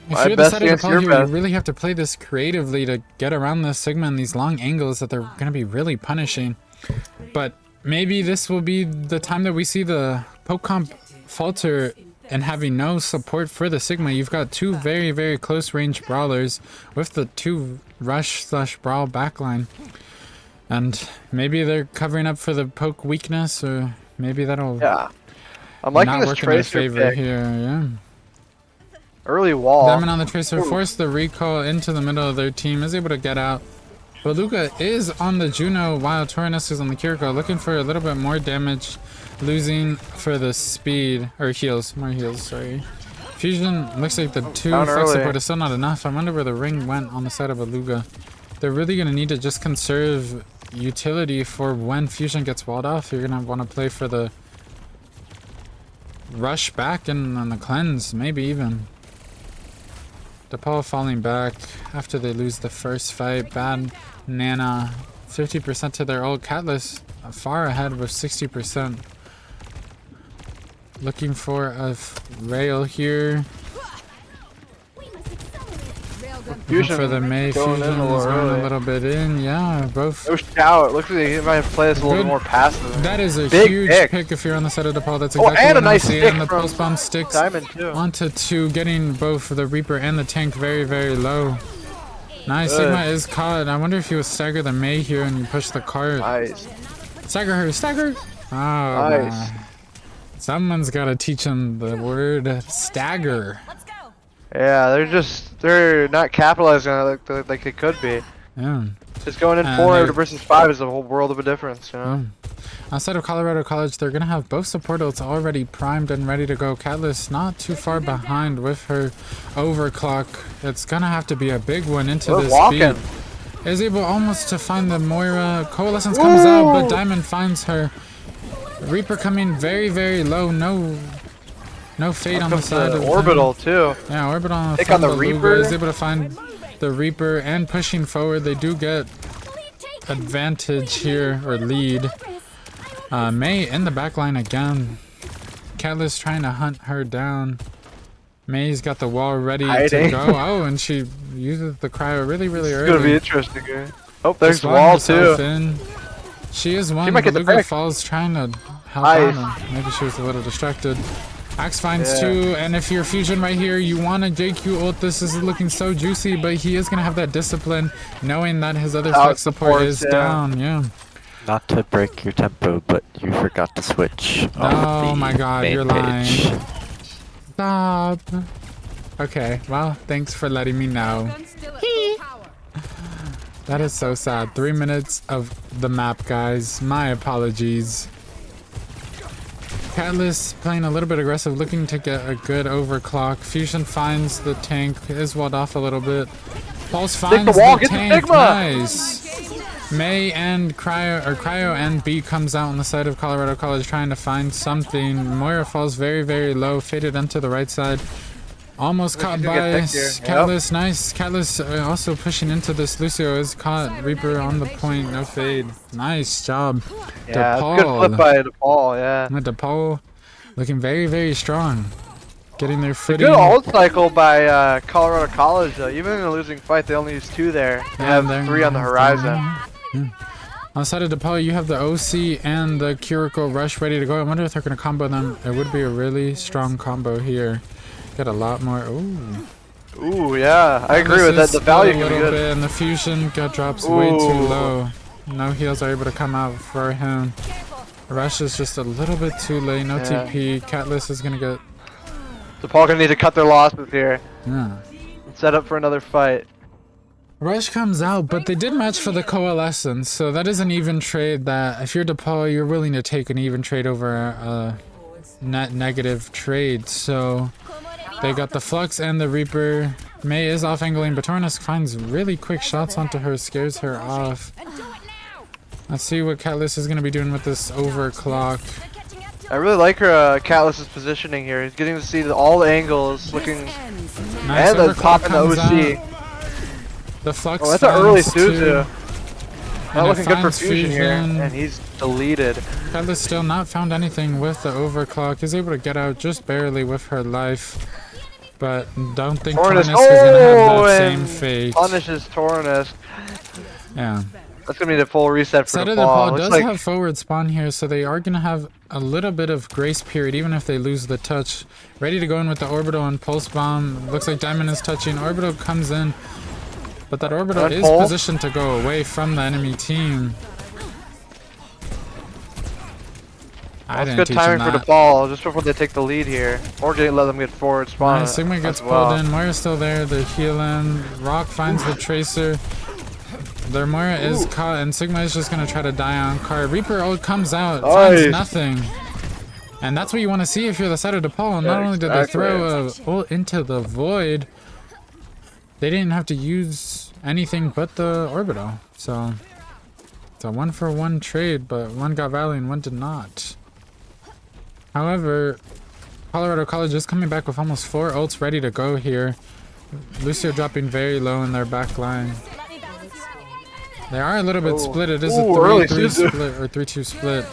If you're the side of the ball here, you really have to play this creatively to get around the Sigma and these long angles that they're going to be really punishing. But maybe this will be the time that we see the poke comp falter and having no support for the Sigma. You've got two very close range brawlers with the two rush/brawl backline. And maybe they're covering up for the poke weakness, or maybe that'll I'm liking not this work in their Tracer favor pick. here. Yeah. Early wall. Diamond on the Tracer forced the recall into the middle of their team, is able to get out. Beluga is on the Juno while Taurinus is on the Kiriko, looking for a little bit more damage, losing for the speed, or heals, more heals, sorry. Fusion looks like the two flex support is still not enough. I wonder where the ring went on the side of Beluga. They're really going to need to just conserve utility for when Fusion gets walled off. You're going to want to play for the rush back and on the cleanse, maybe even. DePaul falling back after they lose the first fight. Bad Nana, 50% to their old Catalyst, far ahead with 60%. Looking for a rail here. Fusion for the May. Fusion is going a little bit in. Yeah, both. No shout. It looks like he might play this a little bit more passive. That is a Big huge pick if you're on the side of DePaul. That's exactly and what a nice I see. stick And the from pulse bomb sticks Diamond too. onto two, getting both the Reaper and the tank very low. Nice. Sigma is caught. I wonder if he would stagger the May here and push the cart. Nice. Stagger her. Stagger. Oh, Nice. Someone's got to teach him the word stagger. Yeah, they're not capitalizing on it like they could be. Yeah. Just going in 4 versus 5 is a whole world of a difference, you know? Outside of Colorado College, they're going to have both support ults already primed and ready to go. Catalyst not too far behind with her overclock. It's going to have to be a big one into this speed. is able almost to find the Moira. Coalescence comes out, but Diamond finds her. Reaper coming very, very low. No fade on the side of Orbital too. Yeah, Orbital on the Take front. on the Beluga Reaper. is able to find the Reaper and pushing forward. They do get advantage here, or lead. May in the back line again. Catalyst trying to hunt her down. May's got the wall ready to go. Oh, and she uses the cryo really, really It's early. gonna be interesting here. Oh, there's Just the swung wall herself too. in. She is one. She might get the Beluga pick. falls trying to help Nice. out him. Maybe she was a little distracted. Axe finds Yeah. two, and if you're fusion right here, you want a JQ ult. This is looking so juicy, but he is gonna have that discipline, knowing that his other flex support supports, is yeah. down. Yeah. Not to break your tempo, but you forgot to switch. Oh my god, main you're page. lying. Stop. Okay, well, thanks for letting me know. That is so sad. 3 minutes of the map, guys. My apologies. Catalyst playing a little bit aggressive, looking to get a good overclock. Fusion finds the tank, is walled off a little bit. Pulse finds wall, the get the tank. Sigma! Nice. May and Cryo and B comes out on the side of Colorado College trying to find something. Moira falls very, very low, faded into the right side. Almost caught she's gonna by get picked here. Yep. Catalyst. Nice. Catalyst also pushing into this. Lucio is caught. Reaper on the point. No fade. Nice job. Yeah, DePaul. good flip by DePaul. Yeah. DePaul looking very, very strong. Getting their footing. Good ult cycle by Colorado College though. Even in a losing fight, they only use 2 there. They have they're- 3 on the horizon. On the side of DePaul, you have the OC and the Curricle Rush ready to go. I wonder if they're going to combo them. It would be a really strong combo here. Get a lot more. Ooh. Ooh, yeah, I agree with that. The value a can be little good. bit, and the fusion drops way too Ooh. low. No heals are able to come out for him. Rush is just a little bit too late. No Yeah. TP. Catalyst is going to get. DePaul gonna need to cut their losses here Yeah. and set up for another fight. Rush comes out, but they did match for the Coalescence, so that is an even trade that if you're DePaul, you're willing to take an even trade over a net negative trade. So they got the Flux and the Reaper. May is off angling, but Tornisk finds really quick shots onto her, scares her off. Let's see what Catalyst is going to be doing with this overclock. I really like her Catalyst's positioning here. He's getting to see all the angles, looking, Nice and the overclock top and the comes OC. out. The Flux Oh, that's an early finds Suzu. two. Not And it looking good for finds Fusion here, Fusion. and he's deleted. Catalyst still not found anything with the overclock. Is able to get out just barely with her life. But don't think Tornisk Tornisk, is going to have oh, that same and fate. punishes Tornisk. Yeah. That's gonna be the full reset for Side the of ball. DePaul Looks does like have forward spawn here, so they are going to have a little bit of grace period, even if they lose the touch. Ready to go in with the Orbital and Pulse Bomb. Looks like Diamond is touching. Orbital comes in, but that Orbital Good is pull. positioned to go away from the enemy team. I that's didn't good teach timing him for that. the ball, just before they take the lead here, or let them get forward spawn. Nice, Sigma gets as well. pulled in. Moira's still there. They're healing. Rock finds the Tracer. Their Moira is caught, and Sigma is just going to try to die on card. Reaper ult comes out, finds Nice. nothing. And that's what you want to see if you're the side of DePaul. Not Yeah, only did they exactly. throw a ult into the void, they didn't have to use anything but the Orbital. So it's a 1-for-1 trade, but one got Valley and one did not. However, Colorado College is coming back with almost 4 ults ready to go here. Lucio dropping very low in their back line. They are a little bit split. It is a Ooh, early 3-3 Suzu. split or 3-2 split.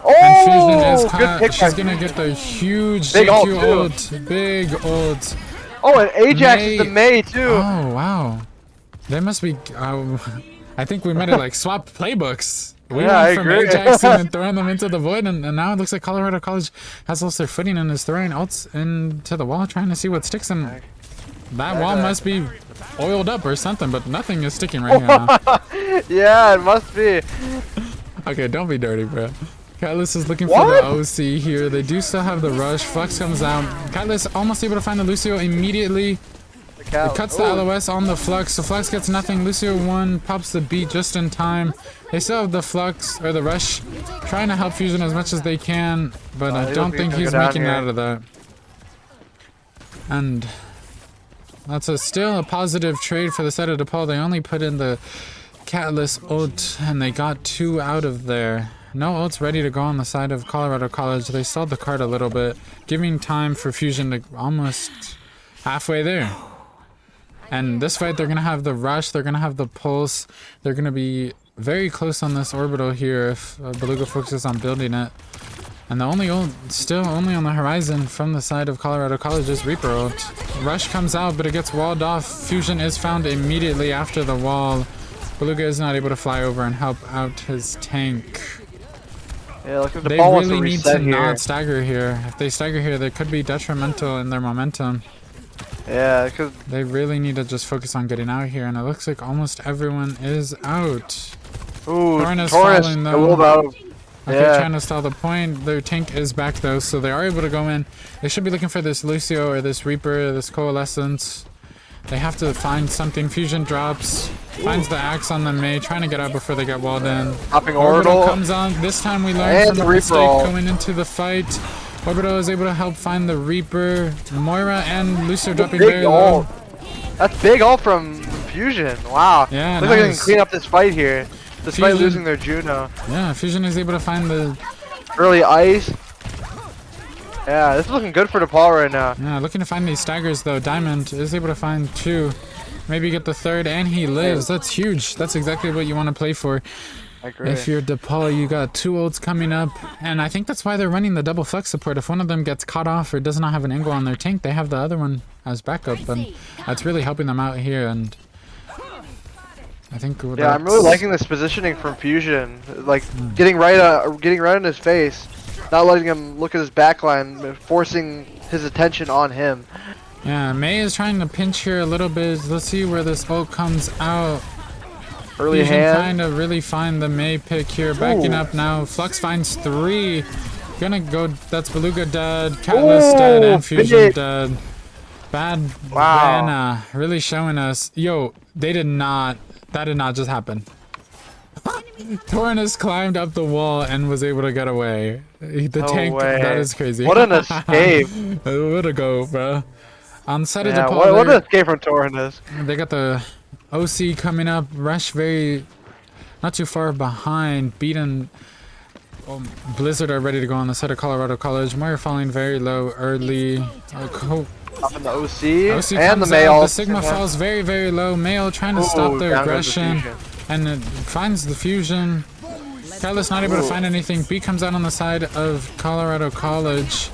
And Fusion is Oh, good caught. pick She's by gonna get the huge Big ult, GQ too. ult. Big ult. Oh, and Ajax May- is the May too. Oh wow. They must be. I think we might have like swapped playbooks. We Yeah, I went from agree. Ajax and throwing them into the void, and now it looks like Colorado College has lost their footing and is throwing ults into the wall, trying to see what sticks. And that wall must be oiled up or something, but nothing is sticking right now. Yeah, it must be. Okay, don't be dirty, bro. Catalyst is looking for the OC here. They do still have the rush. Flux comes out. Catalyst almost able to find the Lucio immediately. It cuts the LOS on the Flux. So Flux gets nothing. Lucio 1 pops the beat just in time. They still have the Flux, or the rush, trying to help Fusion as much as they can, but I don't think he's making it out of that. And That's still a positive trade for the side of DePaul. They only put in the Catalyst ult, and they got 2 out of there. No ults ready to go on the side of Colorado College. They stalled the card a little bit, giving time for Fusion to almost halfway there. And this fight, they're going to have the rush, they're going to have the pulse, they're going to be very close on this orbital here if Beluga focuses on building it. And the only ult still only on the horizon from the side of Colorado College is Reaper ult. Rush comes out, but it gets walled off. Fusion is found immediately after the wall. Beluga is not able to fly over and help out his tank. Yeah, look at the They ball wants to really need reset to here. not stagger here. If they stagger here, they could be detrimental in their momentum. Yeah, because They really need to just focus on getting out here, and it looks like almost everyone is out. ooh, Torrent Taurus is falling, a though. little out. Okay, Yeah. trying to stall the point. Their tank is back though, so they are able to go in. They should be looking for this Lucio or this Reaper, this Coalescence. They have to find something. Fusion drops, finds the axe on the Mei, trying to get out before they get walled in. Hopping Orbital Orbital. comes on. This time we learned And from the the Reaper mistake ult. going into the fight. Orbital is able to help find the Reaper. Moira and Lucio dropping Big very low. ult. That's big ult from Fusion. Wow. Yeah, Looks like they can nice. clean up this fight here. Despite Fusion. losing their Juno. Yeah, Fusion is able to find the... Early ice. Yeah, this is looking good for DePaul right now. Yeah, looking to find these staggers though. Diamond is able to find 2. Maybe get the 3rd, and he lives. That's huge. That's exactly what you want to play for. I agree. If you're DePaul, you got 2 ults coming up, and I think that's why they're running the double flex support. If one of them gets caught off or does not have an angle on their tank, they have the other one as backup, and that's really helping them out here. And I think Yeah, I'm really liking this positioning from Fusion. Like getting right in his face, not letting him look at his backline, but forcing his attention on him. Yeah, Mei is trying to pinch here a little bit. Let's see where this ult comes out. Early Fusion hand. trying to really find the Mei pick here. Backing Ooh. up now. Flux finds 3. Gonna go. That's Beluga dead. Catalyst dead. And Fusion big. dead. Bad Wow. Vanna. Really showing us. Yo, they did not. That did not just happen. Torrent climbed up the wall and was able to get away. The No tank. way. That is crazy. What an escape. What a go, bro. On the side of Yeah, DePaul, what an escape from Torrent. they got the OC coming up. Rush very not too far behind. Beaten. Blizzard are ready to go on the side of Colorado College. Moira falling very low early. Up in the OC, OC and the comes out. male. The Sigma falls very, very low. Male trying to stop their aggression. And it finds the Fusion. Catalyst not able to find anything. B comes out on the side of Colorado College.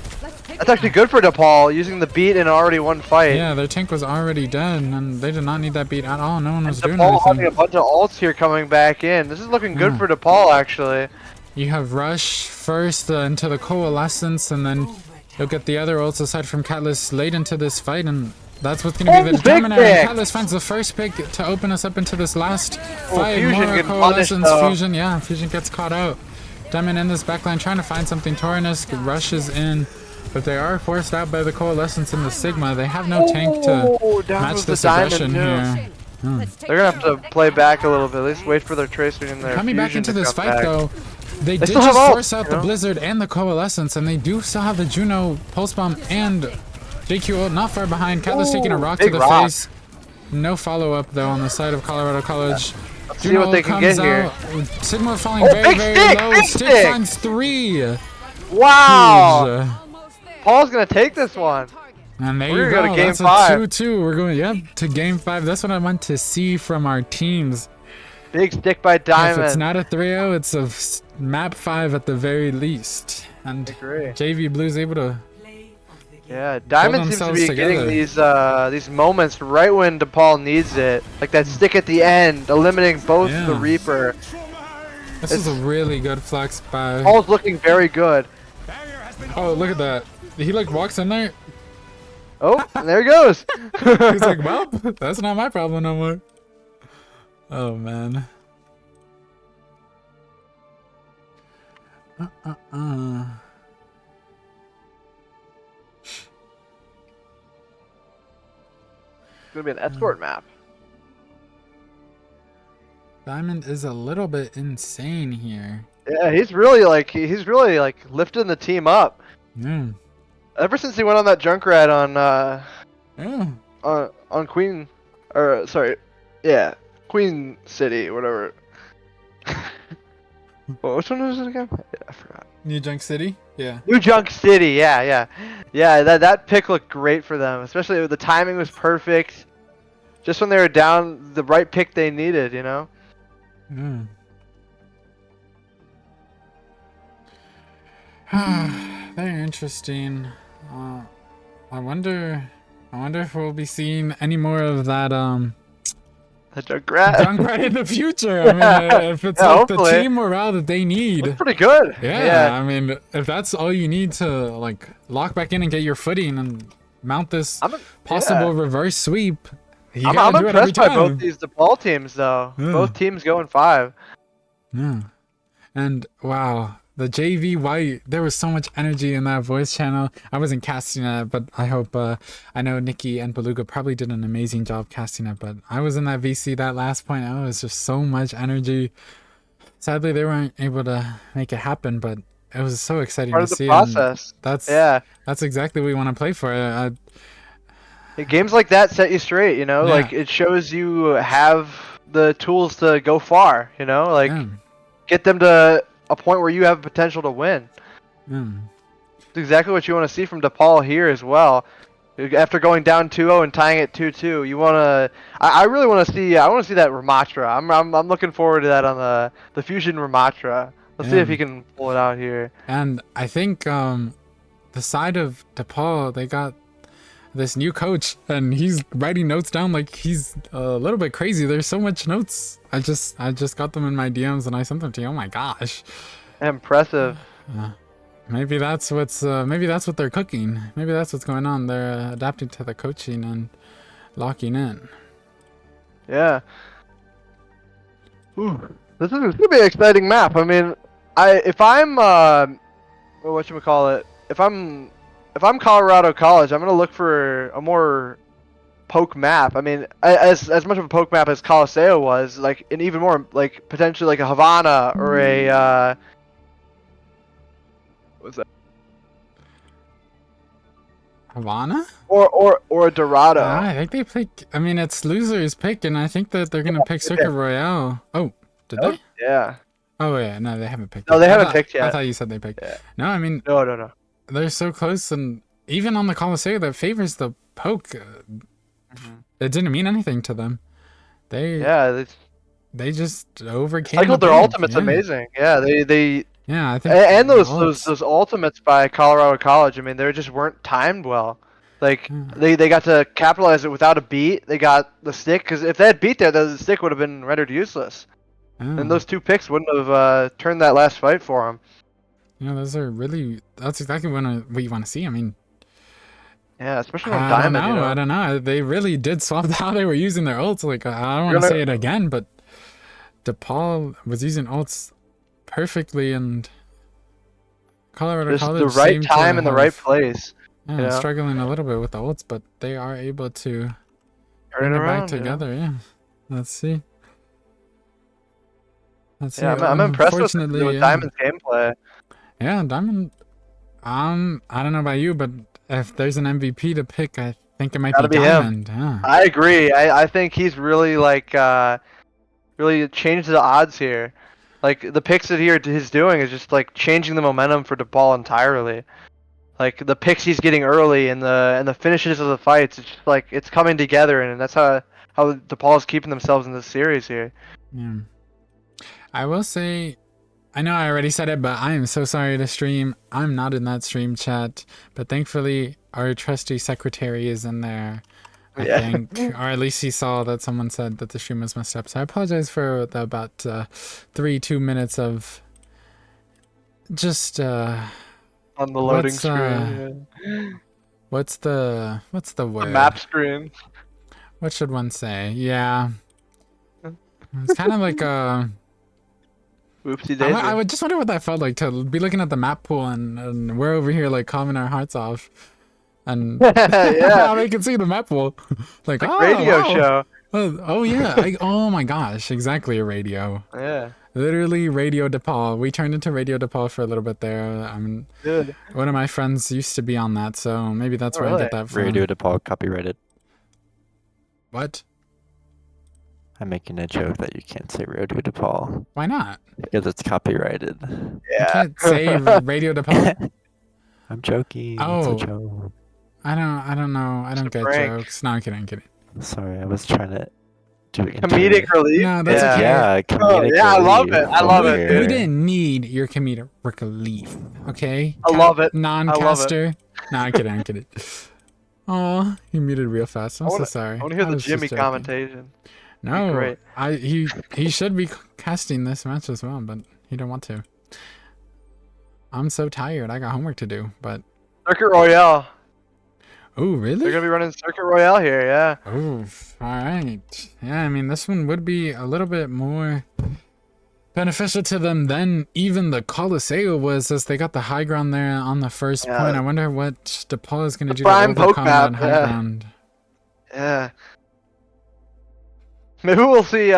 That's actually good for DePaul, using the beat in already one fight. Yeah, their tank was already dead, and they did not need that beat at all. No one was doing DePaul having a anything. bunch of ults here coming back in. This is looking good Yeah. for DePaul, actually. You have Rush first into the Coalescence, and then you'll get the other ults aside from Catalyst late into this fight, and that's what's going to be the big determiner. pick! Catalyst finds the first pick to open us up into this last fight. Fusion Moira getting Coalescence, punished, though. Fusion, yeah, Fusion gets caught out. Diamond in this backline trying to find something. Torrent rushes in, but they are forced out by the Coalescence and the Sigma. They have no tank to Down match was this the diamond, aggression too. here. They're gonna have to play back a little bit. At least wait for their Tracer and their Coming back Fusion into to this come fight, back. though, they did still just have force ult, out you the know? Blizzard and the Coalescence, and they do still have the Juno Pulse Bomb and JQ ult not far behind. Catalyst taking a rock to big the rock. face. No follow-up, though, on the side of Colorado College. Let's see what they can get here. Sigma falling Oh, very, big very stick, low. big Stick stick. finds 3. Wow! Huge. Paul's gonna take this one. And there We're you gonna go. go to game That's a 5. 2-2. We're going, yep, to game 5. That's what I want to see from our teams. Big stick by If it's Diamond. not a 3-0, it's a map 5 at the very least. And agree. JV Blue's able to... Yeah, Diamond seems to themselves be together. getting these moments right when DePaul needs it. Like that stick at the end, eliminating both Yeah. the Reaper. This is a really good flex by... Paul's looking very good. Oh, look at that. He like walks in there. Oh, and there he goes. He's like, well, that's not my problem no more. Oh, man. It's gonna be an escort map. Diamond is a little bit insane here. Yeah, he's really like lifting the team up. Yeah. Ever since he went on that Junkrat on Yeah. on Queen, or sorry, yeah, Queen City, whatever. Well, which one was it again? Yeah, I forgot. New Junk City? Yeah. New Junk City, yeah. That pick looked great for them, especially the timing was perfect. Just when they were down, the right pick they needed, you know. Mm. Very interesting. I wonder if we'll be seeing any more of that The Junkrat. Junkrat in the future. I mean, if it's Yeah, like hopefully. the team morale that they need. Looks pretty good. Yeah, I mean, if that's all you need to like lock back in and get your footing and mount this possible reverse sweep, you gotta I'm do it every impressed by time. both these DePaul teams, though. Yeah. Both teams going 5. Yeah, and wow, the JV White, there was so much energy in that voice channel. I wasn't casting it, but I hope I know Nikki and Beluga probably did an amazing job casting it, but I was in that VC that last point. It was just so much energy. Sadly, they weren't able to make it happen, but it was so exciting Part to of the see. process. And that's exactly what we want to play for. Games like that set you straight, you know. Yeah. Like it shows you have the tools to go far, you know. Like get them to a point where you have potential to win. It's exactly what you want to see from DePaul here as well. After going down 2-0 and tying it 2-2, you want to. I really want to see. I want to see that Ramatra. I'm looking forward to that on the Fusion Ramatra. Let's see if he can pull it out here. And I think the side of DePaul, they got this new coach, and he's writing notes down like he's a little bit crazy. There's so much notes. I just got them in my DMs and I sent them to you. Oh my gosh. Impressive. Maybe that's what they're cooking. Maybe that's what's going on. They're adapting to the coaching and locking in. Yeah. Ooh, this is gonna be an exciting map. I mean, if I'm whatchamacallit, if I'm Colorado College, I'm gonna look for a more poke map. I mean, as much of a poke map as Coliseo was, like, and even more, like potentially like a Havana or a what's that? Havana? Or a Dorado. I think they pick. I mean, it's losers pick, and I think that they're gonna pick Circuit Royale. Oh, did they? Yeah. Oh yeah, no, they haven't picked. No, yet. they haven't picked yet. I thought you said they picked. Yeah. No, I mean, No. they're so close, and even on the Coliseo that favors the poke, it didn't mean anything to them. They just overcame. I thought their the poke. ultimate's amazing. Yeah, they. Yeah, I think. And those ultimates by Colorado College. I mean, they just weren't timed well. Like they got to capitalize it without a beat. They got the stick, because if they had beat there, the stick would have been rendered useless. And those 2 picks wouldn't have turned that last fight for them. Yeah, those are really. That's exactly what you want to see. I mean. Yeah, especially on Diamond. I don't know. They really did swap how they were using their ults. Like, I don't want to say it again, but DePaul was using ults perfectly, and Colorado just College the right time and the right place. Yeah, you know? Struggling a little bit with the ults, but they are able to turn it around back together. Yeah, let's see. Yeah, I'm impressed with Diamond's gameplay. Yeah, Diamond. I don't know about you, but if there's an MVP to pick, I think it might be Diamond. Yeah. I agree. I think he's really really changed the odds here. Like the picks that he's doing is just like changing the momentum for DePaul entirely. Like the picks he's getting early and the finishes of the fights, it's just like it's coming together, and that's how DePaul is keeping themselves in this series here. Yeah. I will say, I know I already said it, but I am so sorry to stream. I'm not in that stream chat, but thankfully our trusty secretary is in there. I think, or at least he saw that someone said that the stream was messed up. So I apologize for the about 2 minutes of just on the loading screen. What's the word? The map screen. What should one say? Yeah, it's kind of like a. Whoopsie daisy. I would just wonder what that felt like to be looking at the map pool and we're over here like calming our hearts off, and they can see the map pool, like radio show. Oh yeah, oh my gosh, exactly, a radio. Yeah. Literally Radio DePaul. We turned into Radio DePaul for a little bit there. I mean, one of my friends used to be on that, so maybe that's where I get that from. Radio DePaul copyrighted. What? I'm making a joke that you can't say Radio DePaul Why not? because it's copyrighted. You Yeah. can't say Radio DePaul. I'm joking. Oh. It's a joke. I don't know. I don't a get prank. jokes. No, I'm kidding. I'm kidding. Sorry, I was trying to do Comedic relief. No, that's yeah. okay. Yeah, comedic yeah, I love relief it. I love over it, here. dude. We didn't need your comedic relief, okay? I love it. Non-caster. No, I'm kidding. I'm kidding. Oh, he muted real fast. I'm so sorry. I want to hear the was just Jimmy joking. commentation. No, great. he should be casting this match as well, but he don't want to. I'm so tired. I got homework to do, but Circuit Royale. oh They're really? gonna be running Circuit Royale here, yeah. Oh, all right. Yeah, I mean this one would be a little bit more beneficial to them than even the Coliseo was, as they got the high ground there on the first Yeah. point. I wonder what DePaul is going to do prime to poke overcome that map, high yeah. ground. Yeah. Maybe we'll see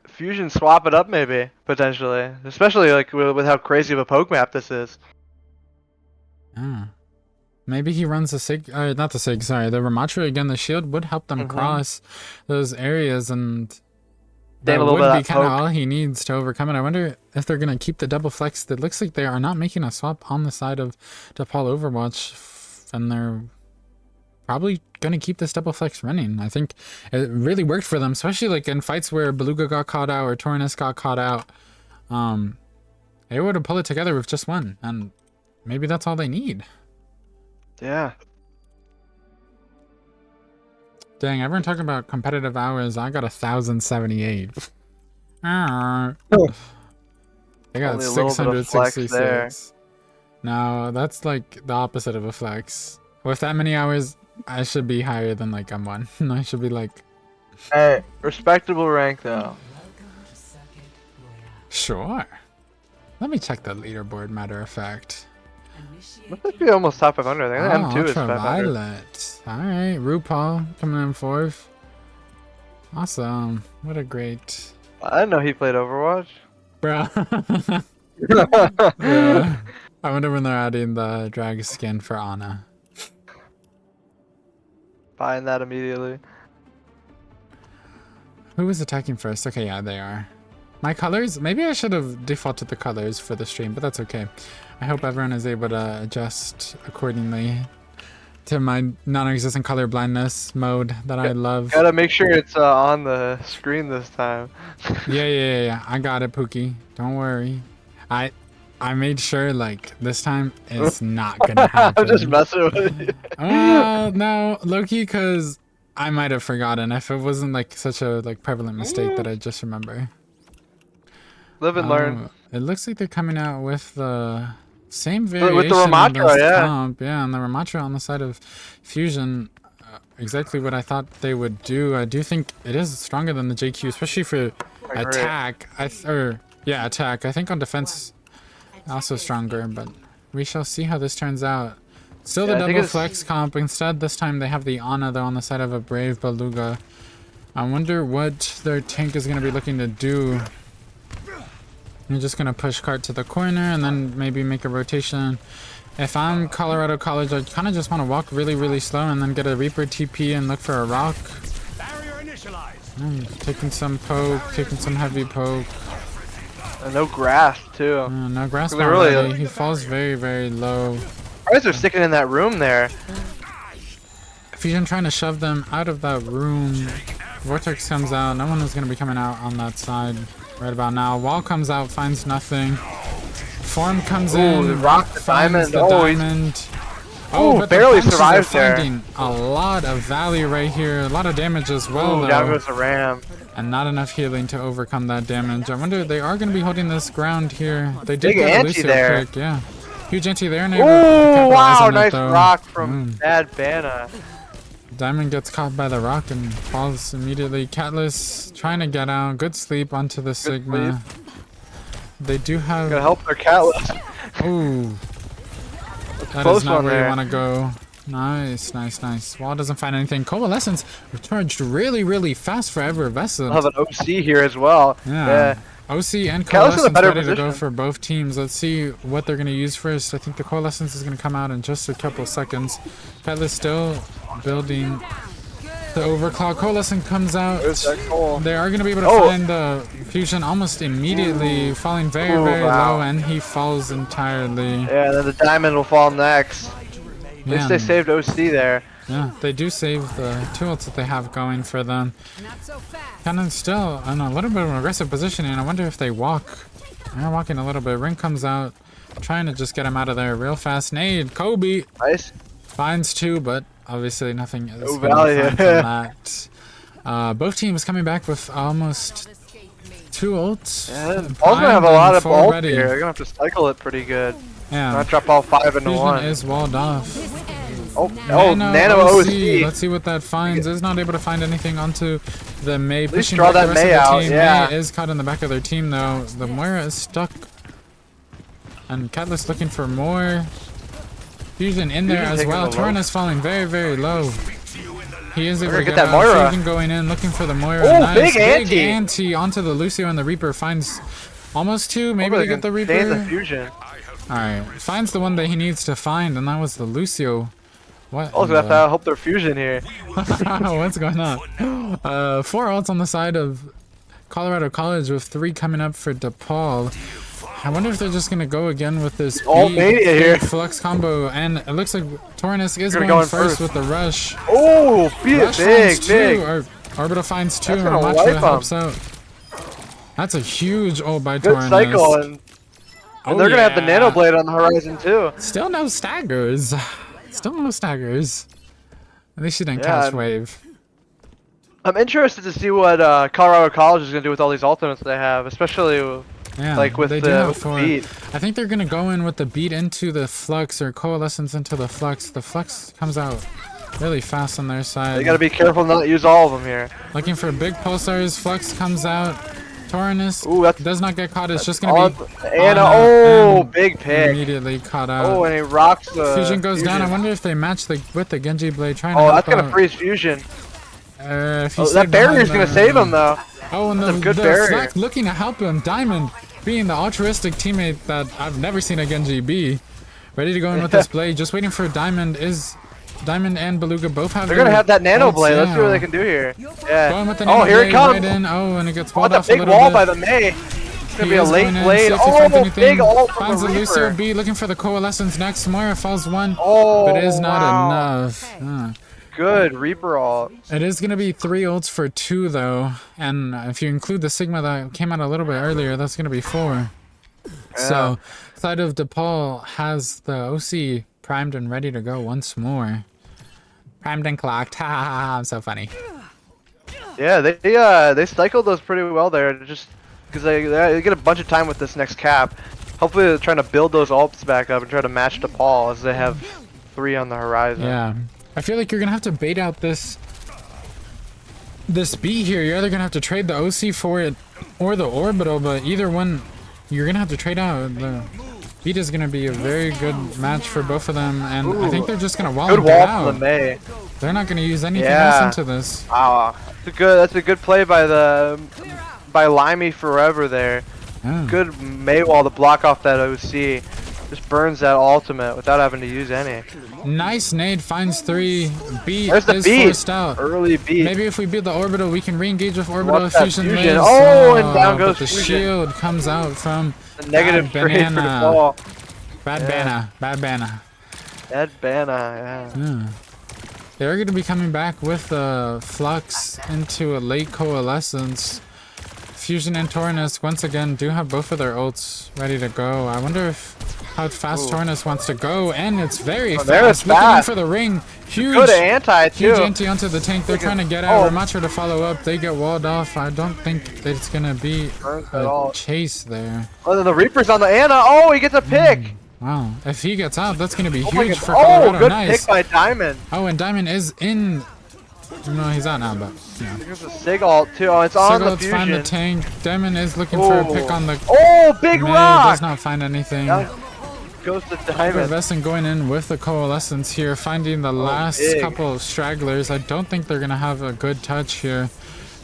Fusion swap it up, maybe potentially, especially like with how crazy of a poke map this is. Yeah. Maybe he runs the Sig, not the Sig, sorry, the Ramatra again. The shield would help them cross those areas, and that Gain a little would bit of be that kind of poke. all he needs to overcome it. I wonder if they're going to keep the double flex. It looks like they are not making a swap on the side of DePaul Overwatch, and they're probably going to keep this double flex running. I think it really worked for them, especially like in fights where Beluga got caught out or Torrens got caught out. They were to pull it together with just one, and maybe that's all they need. Yeah. Dang, everyone talking about competitive hours. I got 1,078. They got Only a little bit of flex 666. No, that's like the opposite of a flex. With that many hours, I should be higher than like I'm one. I should be like, Hey, respectable rank though. sure. Let me check the leaderboard, matter of fact. Must be almost top 500. I think M2 is 500. Ultraviolet. Alright, RuPaul coming in fourth. Awesome. What a great... I didn't know he played Overwatch. Bro. Yeah. I wonder when they're adding the drag skin for Ana. Buying that immediately. Who was attacking first? Okay, yeah, they are. My colors? Maybe I should have defaulted the colors for the stream, but that's okay. I hope everyone is able to adjust accordingly to my non-existent color blindness mode that I love. Gotta make sure it's on the screen this time. Yeah. I got it, Pookie. Don't worry. I made sure, like, this time it's not gonna happen. I'm just messing with you. No, Loki, because I might have forgotten if it wasn't, like, such a, like, prevalent mistake that I just remember. Live and learn. It looks like they're coming out with the same variation. With the on Ramatra, this yeah. comp. Yeah, and the Ramatra on the side of Fusion. Exactly what I thought they would do. I do think it is stronger than the JQ, especially for attack. Attack. I think on defense, also stronger, but we shall see how this turns out. Still the double flex comp. Instead, this time they have the Ana, though, on the side of a Brave Beluga. I wonder what their tank is going to be looking to do. You're just going to push cart to the corner and then maybe make a rotation. If I'm Colorado College, I kind of just want to walk really, really slow and then get a Reaper TP and look for a rock. Taking some poke, taking some heavy poke. And no grass, too. No grass Really, already. He falls very, very low. Guys are sticking in that room there. Fusion trying to shove them out of that room. Vortex comes out. No one is going to be coming out on that side right about now. Wall comes out, finds nothing. Form comes in. The Rock rock, the finds diamond. the diamond. Oh, but the barely punches are survived there. finding a lot of value right here. A lot of damage as well, Ooh, down though. goes the ram. And not enough healing to overcome that damage. I wonder, they are going to be holding this ground here. They did Big get a anti Lucio there. pick, yeah. Huge anti there. And Ooh, able to capitalize wow, on it, nice though. rock from Bad Banna. Diamond gets caught by the rock and falls immediately. Catless trying to get out. Good sleep onto the Sigma. They do have... Gotta help their Catless. Ooh. That close is not one where you there. want to go. Nice. Wall doesn't find anything. Coalescence recharged really, really fast for Effervescent. We'll have an OC here as well. Yeah. OC and Catless in a Coalescence better ready to go position. for both teams. Let's see what they're going to use first. I think the Coalescence is going to come out in just a couple seconds. Catless still building. The overclock coalescent comes out. There's that goal. They are going to be able to Oh. find the fusion almost immediately, falling very, Ooh, very wow. low, and he falls entirely. Yeah, then the diamond will fall next. At least they Man. saved OC there. Yeah, they do save the 2 ults that they have going for them. Not so fast. Kind of still in a little bit of an aggressive positioning. I wonder if they walk. They're walking a little bit. Ring comes out, trying to just get him out of there real fast. Nade, Kobe Nice. finds 2, but obviously nothing is Oh, gonna value. find from that. Both teams coming back with almost 2 ults. Yeah, Paul's gonna have a primed lot and of full ult ready. here. They're gonna have to cycle it pretty good. Yeah, Not drop all 5 into fusion 1. is walled off. Oh, Nano OC. Let's see what that finds. Is not able to find anything onto the Mei. least Pushing draw back the that rest Mei of the out, team. yeah. Mei is caught in the back of their team though. The Moira is stuck. And Catalyst looking for more. Fusion in there Fusion as taking well. the low. Torn is falling very, very low. He is able We're to gonna get get that out. Moira. Fusion going in, looking for the Moira. Oh, Nice. big ante. ante onto the Lucio, and the Reaper finds almost 2. Maybe Hopefully they get the can stay in Reaper. the fusion. Alright, finds the one that he needs to find, and that was the Lucio. What? Also, in have the- to hope they're fusion here. What's going on? 4 ults on the side of Colorado College with 3 coming up for DePaul. I wonder if they're just gonna go again with this All big mania here. flux combo, and it looks like Tornus is Gonna going go in first first. with the rush. Oh, Rush big, finds big. 2, or Orbital finds 2, That's and gonna Macho wipe 'em. helps out. That's a huge ult by Good Tornus. cycle, and Oh, they're gonna have the yeah. Nano Blade on the horizon too. Still no staggers. Still no staggers. At least she didn't Yeah, catch and- wave. I'm interested to see what Colorado College is gonna do with all these ultimates they have, especially Yeah, like with they the, do have with the 4. beat. I think they're gonna go in with the beat into the flux, or coalescence into the flux. The flux comes out really fast on their side. They gotta be careful not to use all of them here. Looking for big pulsars. Flux comes out. Taurinus Ooh, that's does not get caught. It's just gonna on, be Anna. on, Oh, and big pick. immediately caught out. Oh, and he rocks the Fusion goes down. I wonder if they match with the Genji blade. Trying to Oh, help that's gonna out. freeze fusion. If he Oh, stayed that barrier's behind gonna save him though. Oh, and That's the, a good the barrier. Fleck looking to help him. Diamond being the altruistic teammate that I've never seen a Genji be. Ready to go in with this blade. Just waiting for Diamond. Is Diamond and Beluga both have They're gonna their have that Nano ults? Blade. Let's see what Yeah. they can do here. Going Yeah. with the Oh, Nano here it blade comes. right in. Oh, and it gets Oh, walled that's off a a big little wall bit. by the Mei. It's gonna He be a is late going in, blade. see if he finds Oh, anything. big ult from Finds the the Lucio Reaper. B, looking for the coalescence next. Moira falls 1, Oh, but it is not wow. enough. Good Reaper ult. It is going to be 3 ults for 2 though, and if you include the Sigma that came out a little bit earlier, that's going to be 4. So, side of DePaul has the OC primed and ready to go once more. Primed and clocked. Ha ha ha! I'm so funny. Yeah, they cycled those pretty well there, just because they get a bunch of time with this next cap. Hopefully, they're trying to build those ults back up and try to match DePaul as they have 3 on the horizon. Yeah, I feel like you're gonna have to bait out this B here. You're either gonna have to trade the OC for it or the orbital, but either one, you're gonna have to trade out. The beat is gonna be a very good match for both of them, and I think they're just gonna wall Good it wall out. from the Mei. They're not gonna use anything Yeah. else into this. Wow, that's a good play by Limey Forever there. Yeah. Good Mei wall to block off that OC. Just burns that ultimate without having to use any. Nice nade, finds 3. Beat There's the is beat. forced out. Early beat. Maybe if we beat the orbital, we can re-engage with orbital Watch that fusion. fusion. lives. Oh, and down goes but the fusion. shield comes out from A negative Bad trade for banana. DePaul. Bad Yeah. banana. Bad banana. Ed Banna, yeah. Yeah. They're going to be coming back with the flux into a late coalescence. Fusion and Taurinus once again do have both of their ults ready to go. I wonder if how fast Taurinus wants to go, and it's very there fast. it's Looking in fast. for the ring. Huge. Good anti Huge too. anti onto the tank. They're trying to get out. Oh. Ramacho to follow up. They get walled off. I don't think that it's gonna be Burns it a all. chase there. Oh, then the Reaper's on the Anna. Oh, he gets a pick. Wow. If he gets out, that's gonna be Oh, my huge God. for Oh, Colorado. good Nice. pick by Diamond. Oh, and Diamond is in. No, he's out now, but yeah. Here's a Sig ult too. Oh, it's on the Sigurd find the fusion. tank. Diamond is looking for a pick on the. Oh, big May rock. does not find anything. Down goes to Diamond. Vesson going in with the coalescence here, finding the last big. couple of stragglers. I don't think they're gonna have a good touch here.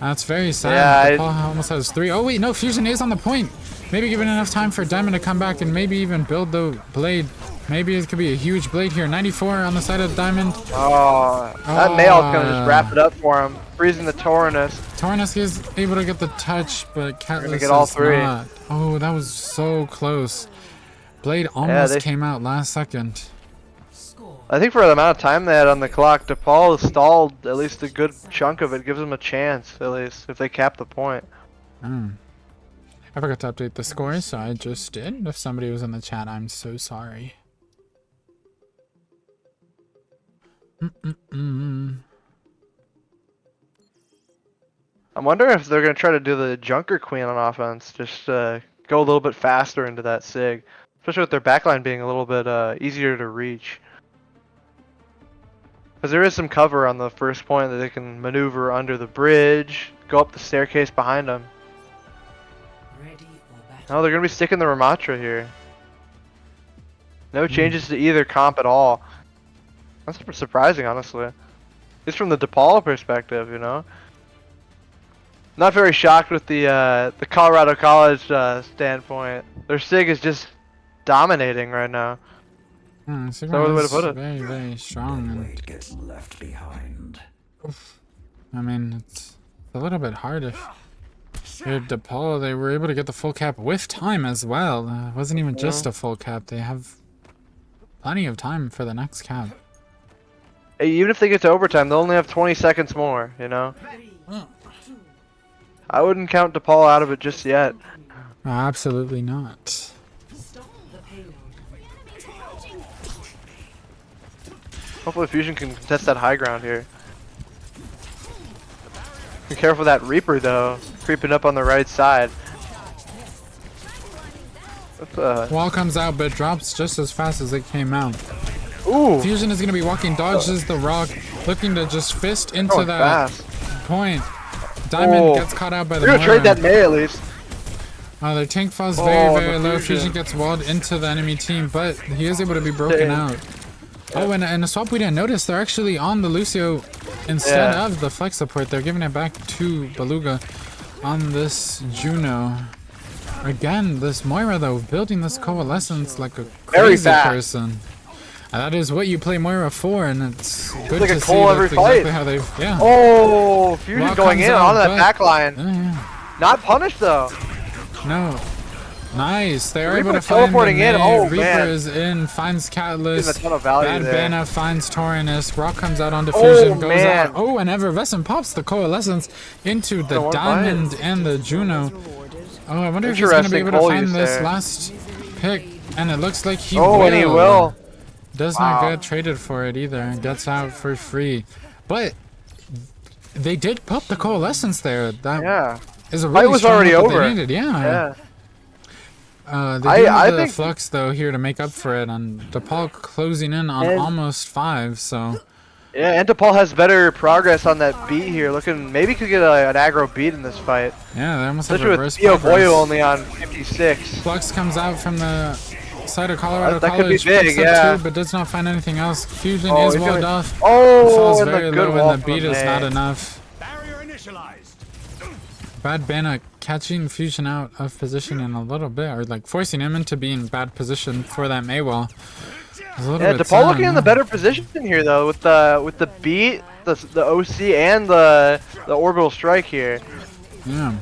That's very sad. Yeah, DePaul almost has 3. Oh wait, no, fusion is on the point. Maybe giving enough time for Diamond to come back and maybe even build the blade Maybe it could be a huge blade here. 94 on the side of the diamond. Oh, that Mail's gonna just wrap it up for him. Freezing the Taurinus. Taurinus is able to get the touch, but Catelys get all is three. not. Oh, that was so close. Blade almost came out last second. I think for the amount of time they had on the clock, DePaul has stalled at least a good chunk of it. Gives them a chance, at least, if they cap the point. I forgot to update the scores, so I just did. If somebody was in the chat, I'm so sorry. I'm wondering if they're going to try to do the Junker Queen on offense. Just go a little bit faster into that SIG. Especially with their backline being a little bit easier to reach. Because there is some cover on the first point that they can maneuver under the bridge, go up the staircase behind them. Oh, they're going to be sticking the Ramatra here. No changes to either comp at all. That's super surprising, honestly. Just from the DePaul perspective, you know? Not very shocked with the Colorado College standpoint. Their SIG is just dominating right now. Sigma the way to is put it. very, very strong. And, Gets left behind. I mean, it's a little bit hard if you're DePaul. They were able to get the full cap with time as well. It wasn't even just a full cap. They have plenty of time for the next cap. Hey, even if they get to overtime, they'll only have 20 seconds more, you know? I wouldn't count DePaul out of it just yet. Absolutely not. Hopefully Fusion can contest that high ground here. Be careful of that Reaper though, creeping up on the right side. Wall comes out, but drops just as fast as it came out. Ooh! Fusion is going to be walking, dodges the rock, looking to just fist into Going that fast. point. Diamond gets caught out by the We're gonna trade Moira. that May at least. Their tank falls very, very the low. Fusion. Fusion gets walled into the enemy team, but he is able to be broken out. Oh, and a swap we didn't notice, they're actually on the Lucio instead of the flex support. They're giving it back to Beluga on this Juno. Again, this Moira though, building this coalescence like a Very crazy fast. person. And that is what you play Moira for, and it's good like to a see coal every that's exactly fight. how they, yeah. Oh! Fusion Wall going comes in out, on that but- back line. Yeah. Not punished though. No. Nice. They are Reaper able to find the teleporting in. May. Oh, Reaper man. is in, finds Getting a Catalyst. ton of value Bad there. Banna finds Taurinus. Rock comes out on Diffusion, goes man. out. Oh, and Effervescent pops the Coalescence into the one Diamond bite. and the Juno. Oh, I wonder if he's going to be Interesting able to pull find use this there. last pick. And it looks like he Oh, will. and he will. Does not get traded for it either. Gets out for free. But they did pop the Coalescence there. That Yeah. is a Fight really was strong already what they over. needed. Yeah. They do I have the think- flux though here to make up for it, and DePaul closing in on And- almost 5. So Yeah, and DePaul has better progress on that beat here. Looking, maybe could get an aggro beat in this fight. yeah, they almost have Especially with reverse Theo progress. Boyo only on 56. Flux comes out from the side of Colorado That could be College, big, picks up yeah. 2, but does not find anything else. Fusion Oh, is he's walled gonna- off. Oh, Falls and very the good low, wall and the beat from is not May. enough. Barrier initialized. Bad Banna catching Fusion out of position in a little bit, or like forcing him into being in bad position for that May wall. It's a little Yeah, bit DePaul sad, looking in the yeah. better position here though, with the beat, the OC, and the orbital strike here. Yeah.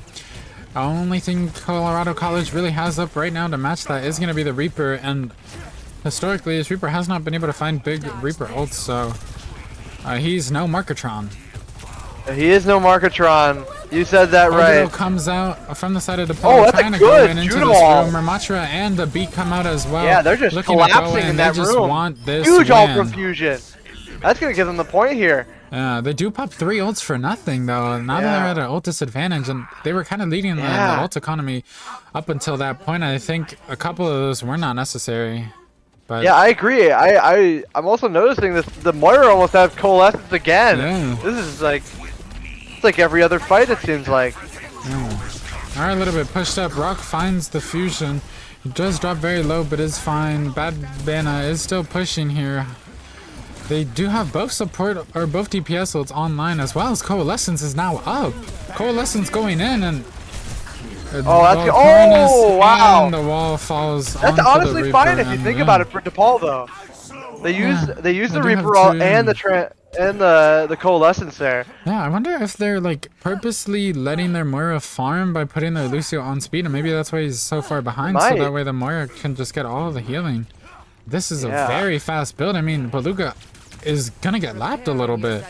The only thing Colorado College really has up right now to match that is going to be the Reaper, and historically, this Reaper has not been able to find big Reaper ults, so he's no Markatron. He is no Markatron. You said that Orbital right. comes out from the side of DePaul, Oh, that's a trying to go good in into Juno this wall. room. Ramatra and the Beat come out as well. Yeah, they're just looking to go collapsing in They that just room. want this Huge ult win. from Fusion. That's gonna give them the point here. Yeah, they do pop 3 ults for nothing though. Now that they're at an ult disadvantage, and they were kind of leading the ult economy up until that point. I think a couple of those were not necessary. But Yeah, I agree. I'm also noticing that the Moira almost have coalescence again. Yeah. This is like, it's like every other fight it seems like. Are a little bit pushed up. Rock finds the Fusion. He does drop very low, but is fine. Bad Banna is still pushing here. They do have both support or both DPS ults online, as well as Coalescence is now up. Coalescence going in, and Oh, that's good. Oh, wow. And the wall falls. That's onto honestly the fine Reaper, if you and think yeah. about it for DePaul though. They use the they do Reaper have ult two. and the Coalescence there. Yeah, I wonder if they're like purposely letting their Moira farm by putting their Lucio on speed, and maybe that's why he's so far behind, so Might. that way the Moira can just get all of the healing. This is Yeah. a very fast build. I mean, Beluga is gonna get lapped a little bit.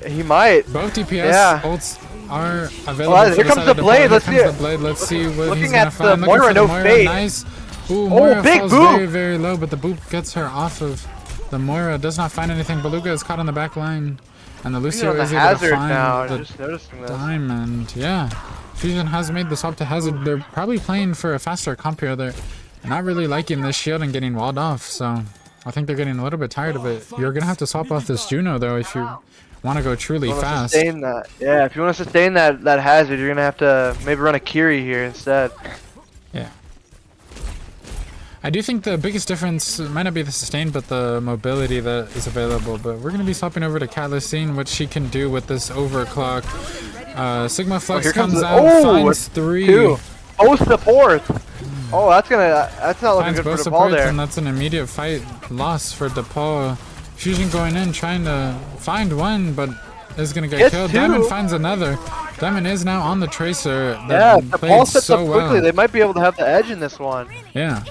He might. Both DPS Yeah. ults are available. Well, for here the comes side the of DePaul. blade. Here Let's comes see the it. blade. Let's see what Looking he's gonna at the find. Looking Moira, for the no Moira. fade. Nice. Ooh, Moira big falls boop. very, very low, but the boop gets her off of the Moira. Does not find anything. Beluga is caught on the back line, and the Lucio On the is able to hazard find now. the Just noticing this. diamond. Yeah, Fusion has made the swap to hazard. They're probably playing for a faster comp here. They're not really liking this shield and getting walled off, so I think they're getting a little bit tired of it. You're gonna have to swap off this Juno though if you want to go truly fast. Sustain that. Yeah, if you want to sustain that hazard, you're gonna have to maybe run a Kiri here instead. Yeah. I do think the biggest difference might not be the sustain, but the mobility that is available. But we're going to be swapping over to Catalyst, seeing what she can do with this overclock. Sigma Flux here comes comes the- out, oh, finds three. Two. Both support. Oh, that's not looking Finds good for both DePaul supports, there. and that's an immediate fight loss for DePaul. Fusion going in, trying to find one, but is going to get Gets killed. two. Diamond finds another. Diamond is now on the Tracer. Yeah, That DePaul played sets so up quickly. well. They might be able to have the edge in this one. Yeah.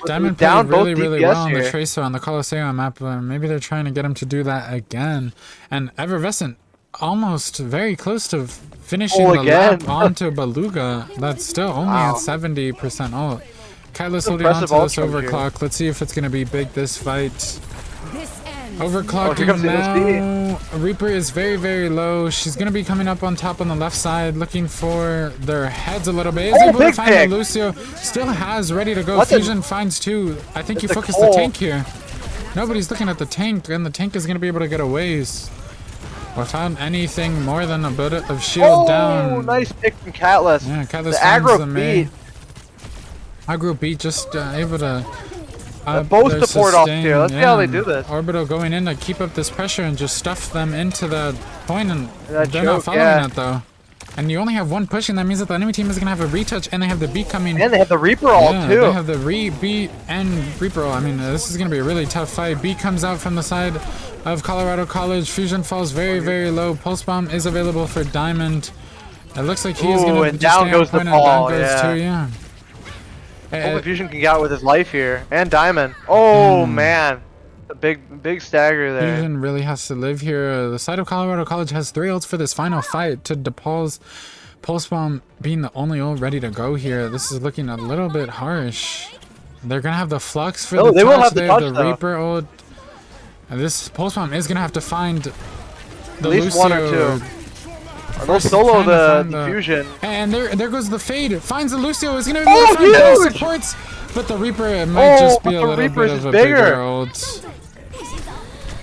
With Diamond down played really, both really DPS well on the here. Tracer on the Colosseum map. Maybe they're trying to get him to do that again. And Effervescent almost very close to finishing Oh, the again. lap onto Beluga. That's still only Wow. at 70% ult. Catalyst holding on to Impressive this ult from here. overclock. Let's see if it's going to be big this fight. This ends. Oh, here Overclocking comes the now. Reaper is very, very low. She's going to be coming up on top on the left side, looking for their heads a little bit. Is Oh, able to big find pick. the Lucio. Still has ready to go. What the- Fusion finds two. I think you It's a focus the Cole. tank here. Nobody's looking at the tank, and the tank is going to be able to get away without anything more than a bit of shield Oh, down. nice pick from Catalyst. Yeah, The Catalyst finds aggro the May. beat. Aggro beat just able to. Both their support off sustain, here. Let's see how they do this. Orbital going in to keep up this pressure and just stuff them into that point, and That they're not choke, following yeah. it though. And you only have one push, and that means that the enemy team is gonna have a retouch, and they have the beat coming. And they have the Reaper ult Yeah, too. they have the beat and Reaper ult. I mean, this is gonna be a really tough fight. B comes out from the side of Colorado College. Fusion falls very, very low. Pulse bomb is available for Diamond. It looks like he is Ooh, gonna and just down stay on goes the point, and down ball, goes yeah. too, yeah. Hopefully Fusion can get out with his life here. And Diamond. Oh man. A big stagger there. Fusion really has to live here. The side of Colorado College has 3 ults for this final fight, to DePaul's Pulse Bomb being the only ult ready to go here. This is looking a little bit harsh. They're gonna have the Flux for Oh, the they touch. will have the They have touch, the though. Reaper ult. And this Pulse Bomb is gonna have to find the At least one or Lucio. two. Or they'll solo Trying to the find the- Fusion. And there goes the fade. Finds the Lucio. Is gonna be Oh, able to find both huge! supports. But the Reaper might Oh, just be but a the little Reaper's bit is of a bigger. bigger ult.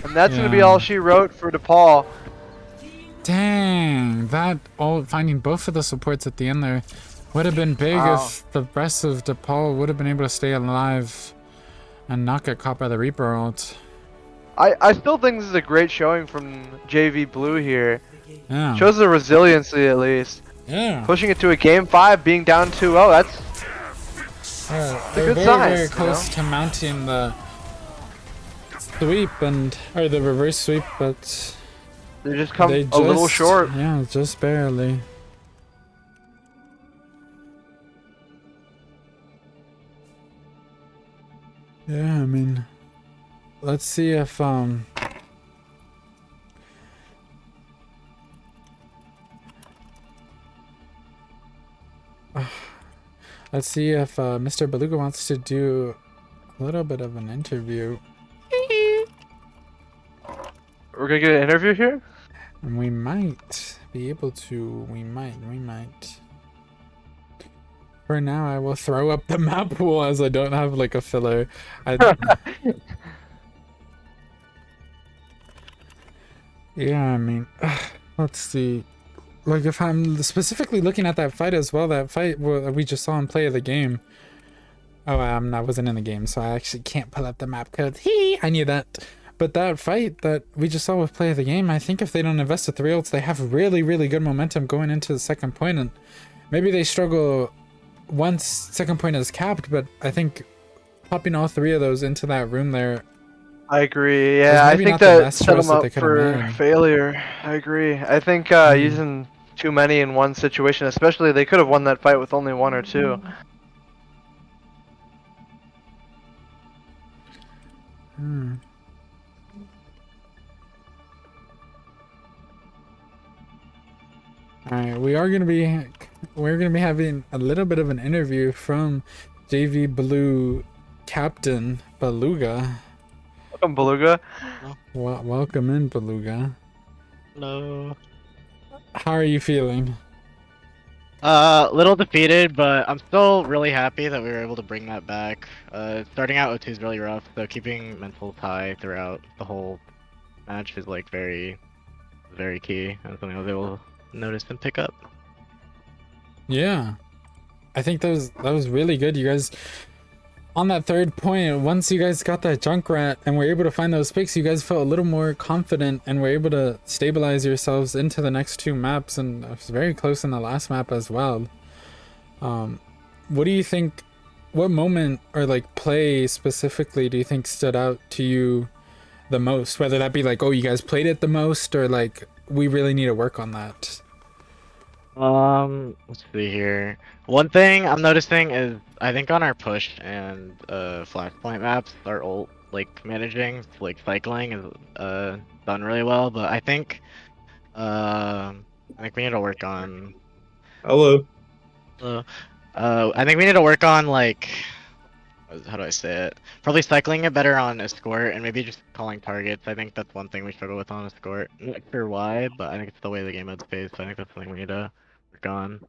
And that's gonna be Yeah. all she wrote for DePaul. Dang, that ult finding both of the supports at the end there would have been big Wow. if the rest of DePaul would have been able to stay alive and not get caught by the Reaper ult. I still think this is a great showing from JV Blue here. Yeah. Shows the resiliency at least. Yeah. Pushing it to a game 5, being down 2-0. That's They're good very, sign, very you close to mounting the sweep or the reverse sweep, but they just come they a little just- short. Yeah, just barely. Yeah, I mean, let's see if let's see if Mr. Beluga wants to do a little bit of an interview. We're gonna get an interview here? And we might be able to. We might. For now, I will throw up the map pool as I don't have like a filler. Yeah, I mean, let's see. Like, if I'm specifically looking at that fight as well, that fight we just saw in play of the game. Oh, I wasn't in the game, so I actually can't pull up the map code. I knew that. But that fight that we just saw with play of the game, I think if they don't invest the 3 ults, they have really, really good momentum going into the second point. And maybe they struggle once second point is capped, but I think popping all 3 of those into that room there. I agree. Yeah, I maybe think not the that best set choice them that they up could have for made. failure. I agree. I think using too many in one situation, especially they could have won that fight with only 1 or 2. Alright, we're gonna be having a little bit of an interview from JV Blue Captain Beluga. Welcome, Beluga. Welcome in, Beluga. Hello. How are you feeling? Little defeated, but I'm still really happy that we were able to bring that back. Starting out O2 is really rough, so keeping mental high throughout the whole match is like very key, and something I was able to notice and pick up. Yeah, I think that was really good. You guys, on that 3rd point, once you guys got that Junkrat and were able to find those picks, you guys felt a little more confident and were able to stabilize yourselves into the next 2 maps, and it was very close in the last map as well. What do you think? What moment or like play specifically do you think stood out to you the most? Whether that be like, oh, you guys played it the most, or like, we really need to work on that. Let's see here. One thing I'm noticing is I think on our push and flashpoint maps, our ult like managing like cycling is done really well, but I think we need to work on. Hello. I think we need to work on like, how do I say it? Probably cycling it better on escort and maybe just calling targets. I think that's one thing we struggle with on escort. I'm not sure why, but I think it's the way the game mode's paced. So I think that's something we need to work on.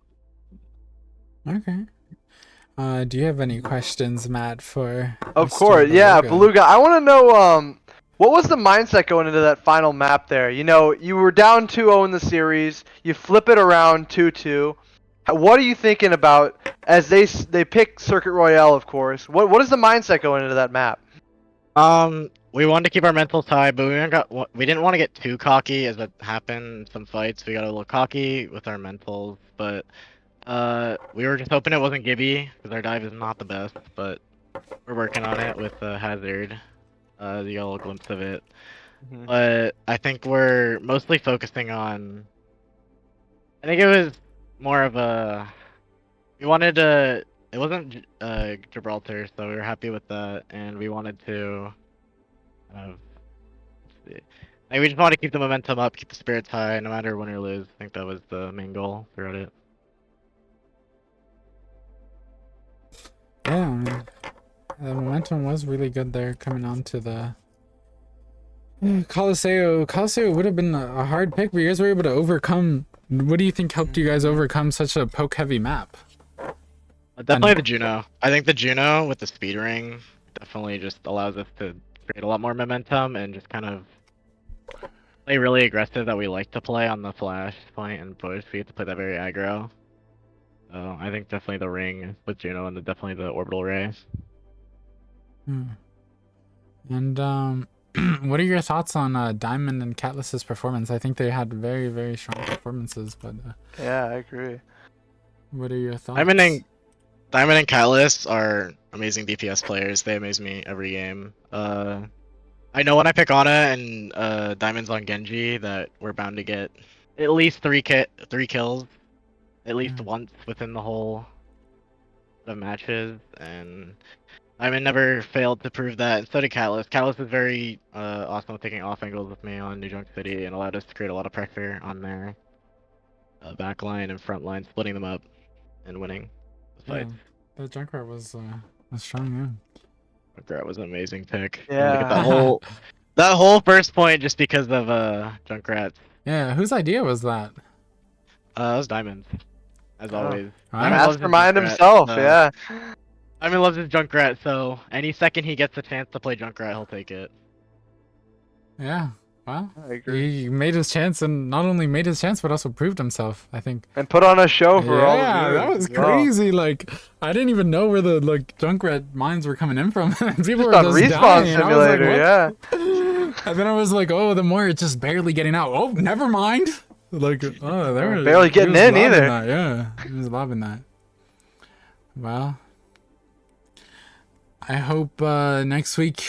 Okay. Do you have any questions, Matt, for Of Mr. course, yeah, Beluga? Beluga. I want to know what was the mindset going into that final map there? You know, you were down 2-0 in the series. You flip it around 2-2. What are you thinking about as they pick Circuit Royale, of course? What is the mindset going into that map? We wanted to keep our mentals high, but we didn't want to get too cocky, as it happened in some fights. We got a little cocky with our mentals, but we were just hoping it wasn't Gibby, because our dive is not the best, but we're working on it with Hazard. You got a little glimpse of it. But I think we're mostly focusing on... I think it was more of a... We wanted to... It wasn't Gibraltar, so we were happy with that, and we wanted to... let's see. Like, we just want to keep the momentum up, keep the spirits high, no matter win or lose. I think that was the main goal throughout it. Yeah, I mean, the momentum was really good there coming on to the Coliseo. Coliseo would have been a hard pick, but you guys were able to overcome. What do you think helped you guys overcome such a poke-heavy map? Definitely the Juno. I think the Juno with the speed ring definitely just allows us to create a lot more momentum and just kind of play really aggressive that we like to play on the flash point and push. We get to play that very aggro. So I think definitely the ring with Juno and definitely the orbital ray. And what are your thoughts on Diamond and Catalyst's performance? I think they had very, very strong performances, but yeah, I agree. What are your thoughts? Diamond and Catalyst are amazing DPS players. They amaze me every game. I know when I pick Ana and Diamond's on Genji that we're bound to get at least three kills, at least once within the whole the matches, and Diamond never failed to prove that. And so did Catalyst. Catalyst is very awesome with taking off angles with me on New Junk City and allowed us to create a lot of pressure on their back line and front line, splitting them up and winning the fight. The Junkrat was strong, yeah. Junkrat was an amazing pick. Yeah. Look at that whole first point just because of Junkrat. Yeah, whose idea was that? It was Diamond, as always. Mastermind himself, yeah. Diamond loves his Junkrat, so any second he gets a chance to play Junkrat, he'll take it. Yeah, well, I agree. he made his chance, and not only made his chance, but also proved himself, I think. And put on a show for all of you. Yeah, that was crazy. Like, I didn't even know where the Junkrat mines were coming in from. People were on just Respawn dying. Simulator, Like, yeah. And then I was like, oh, the more it's just barely getting out. Oh, never mind. Like, oh, they were Barely getting he was in loving either. That, yeah, he was loving that. Well, I hope next week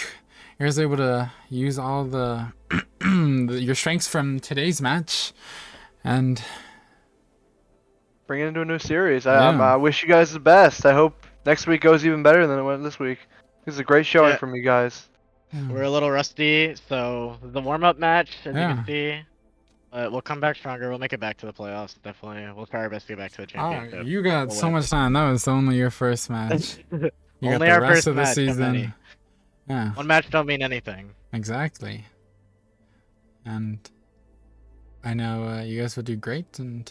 you're able to use all the your strengths from today's match, and Bring it into a new series. Yeah. I wish you guys the best. I hope next week goes even better than it went this week. This is a great showing Yeah. from you guys. We're a little rusty, so the warm-up match, as you Yeah. can see, we'll come back stronger. We'll make it back to the playoffs, definitely. We'll try our best to get back to the championship. You got We'll so win. much time. That was only your first match. You got Only the our rest first of the match, how season. many? Yeah, One match don't mean anything. exactly. And I know you guys will do great, and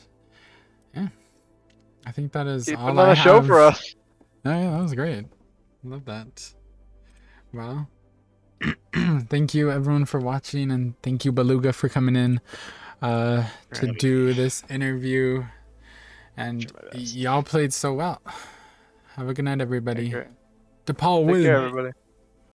yeah, I think that is Keep all putting I on a show have. for us. Yeah, that was great. Love that. Well, thank you everyone for watching, and thank you Beluga for coming in to do this interview. And y'all played so well. Have a good night, everybody. Take care. DePaul Take win. care, everybody.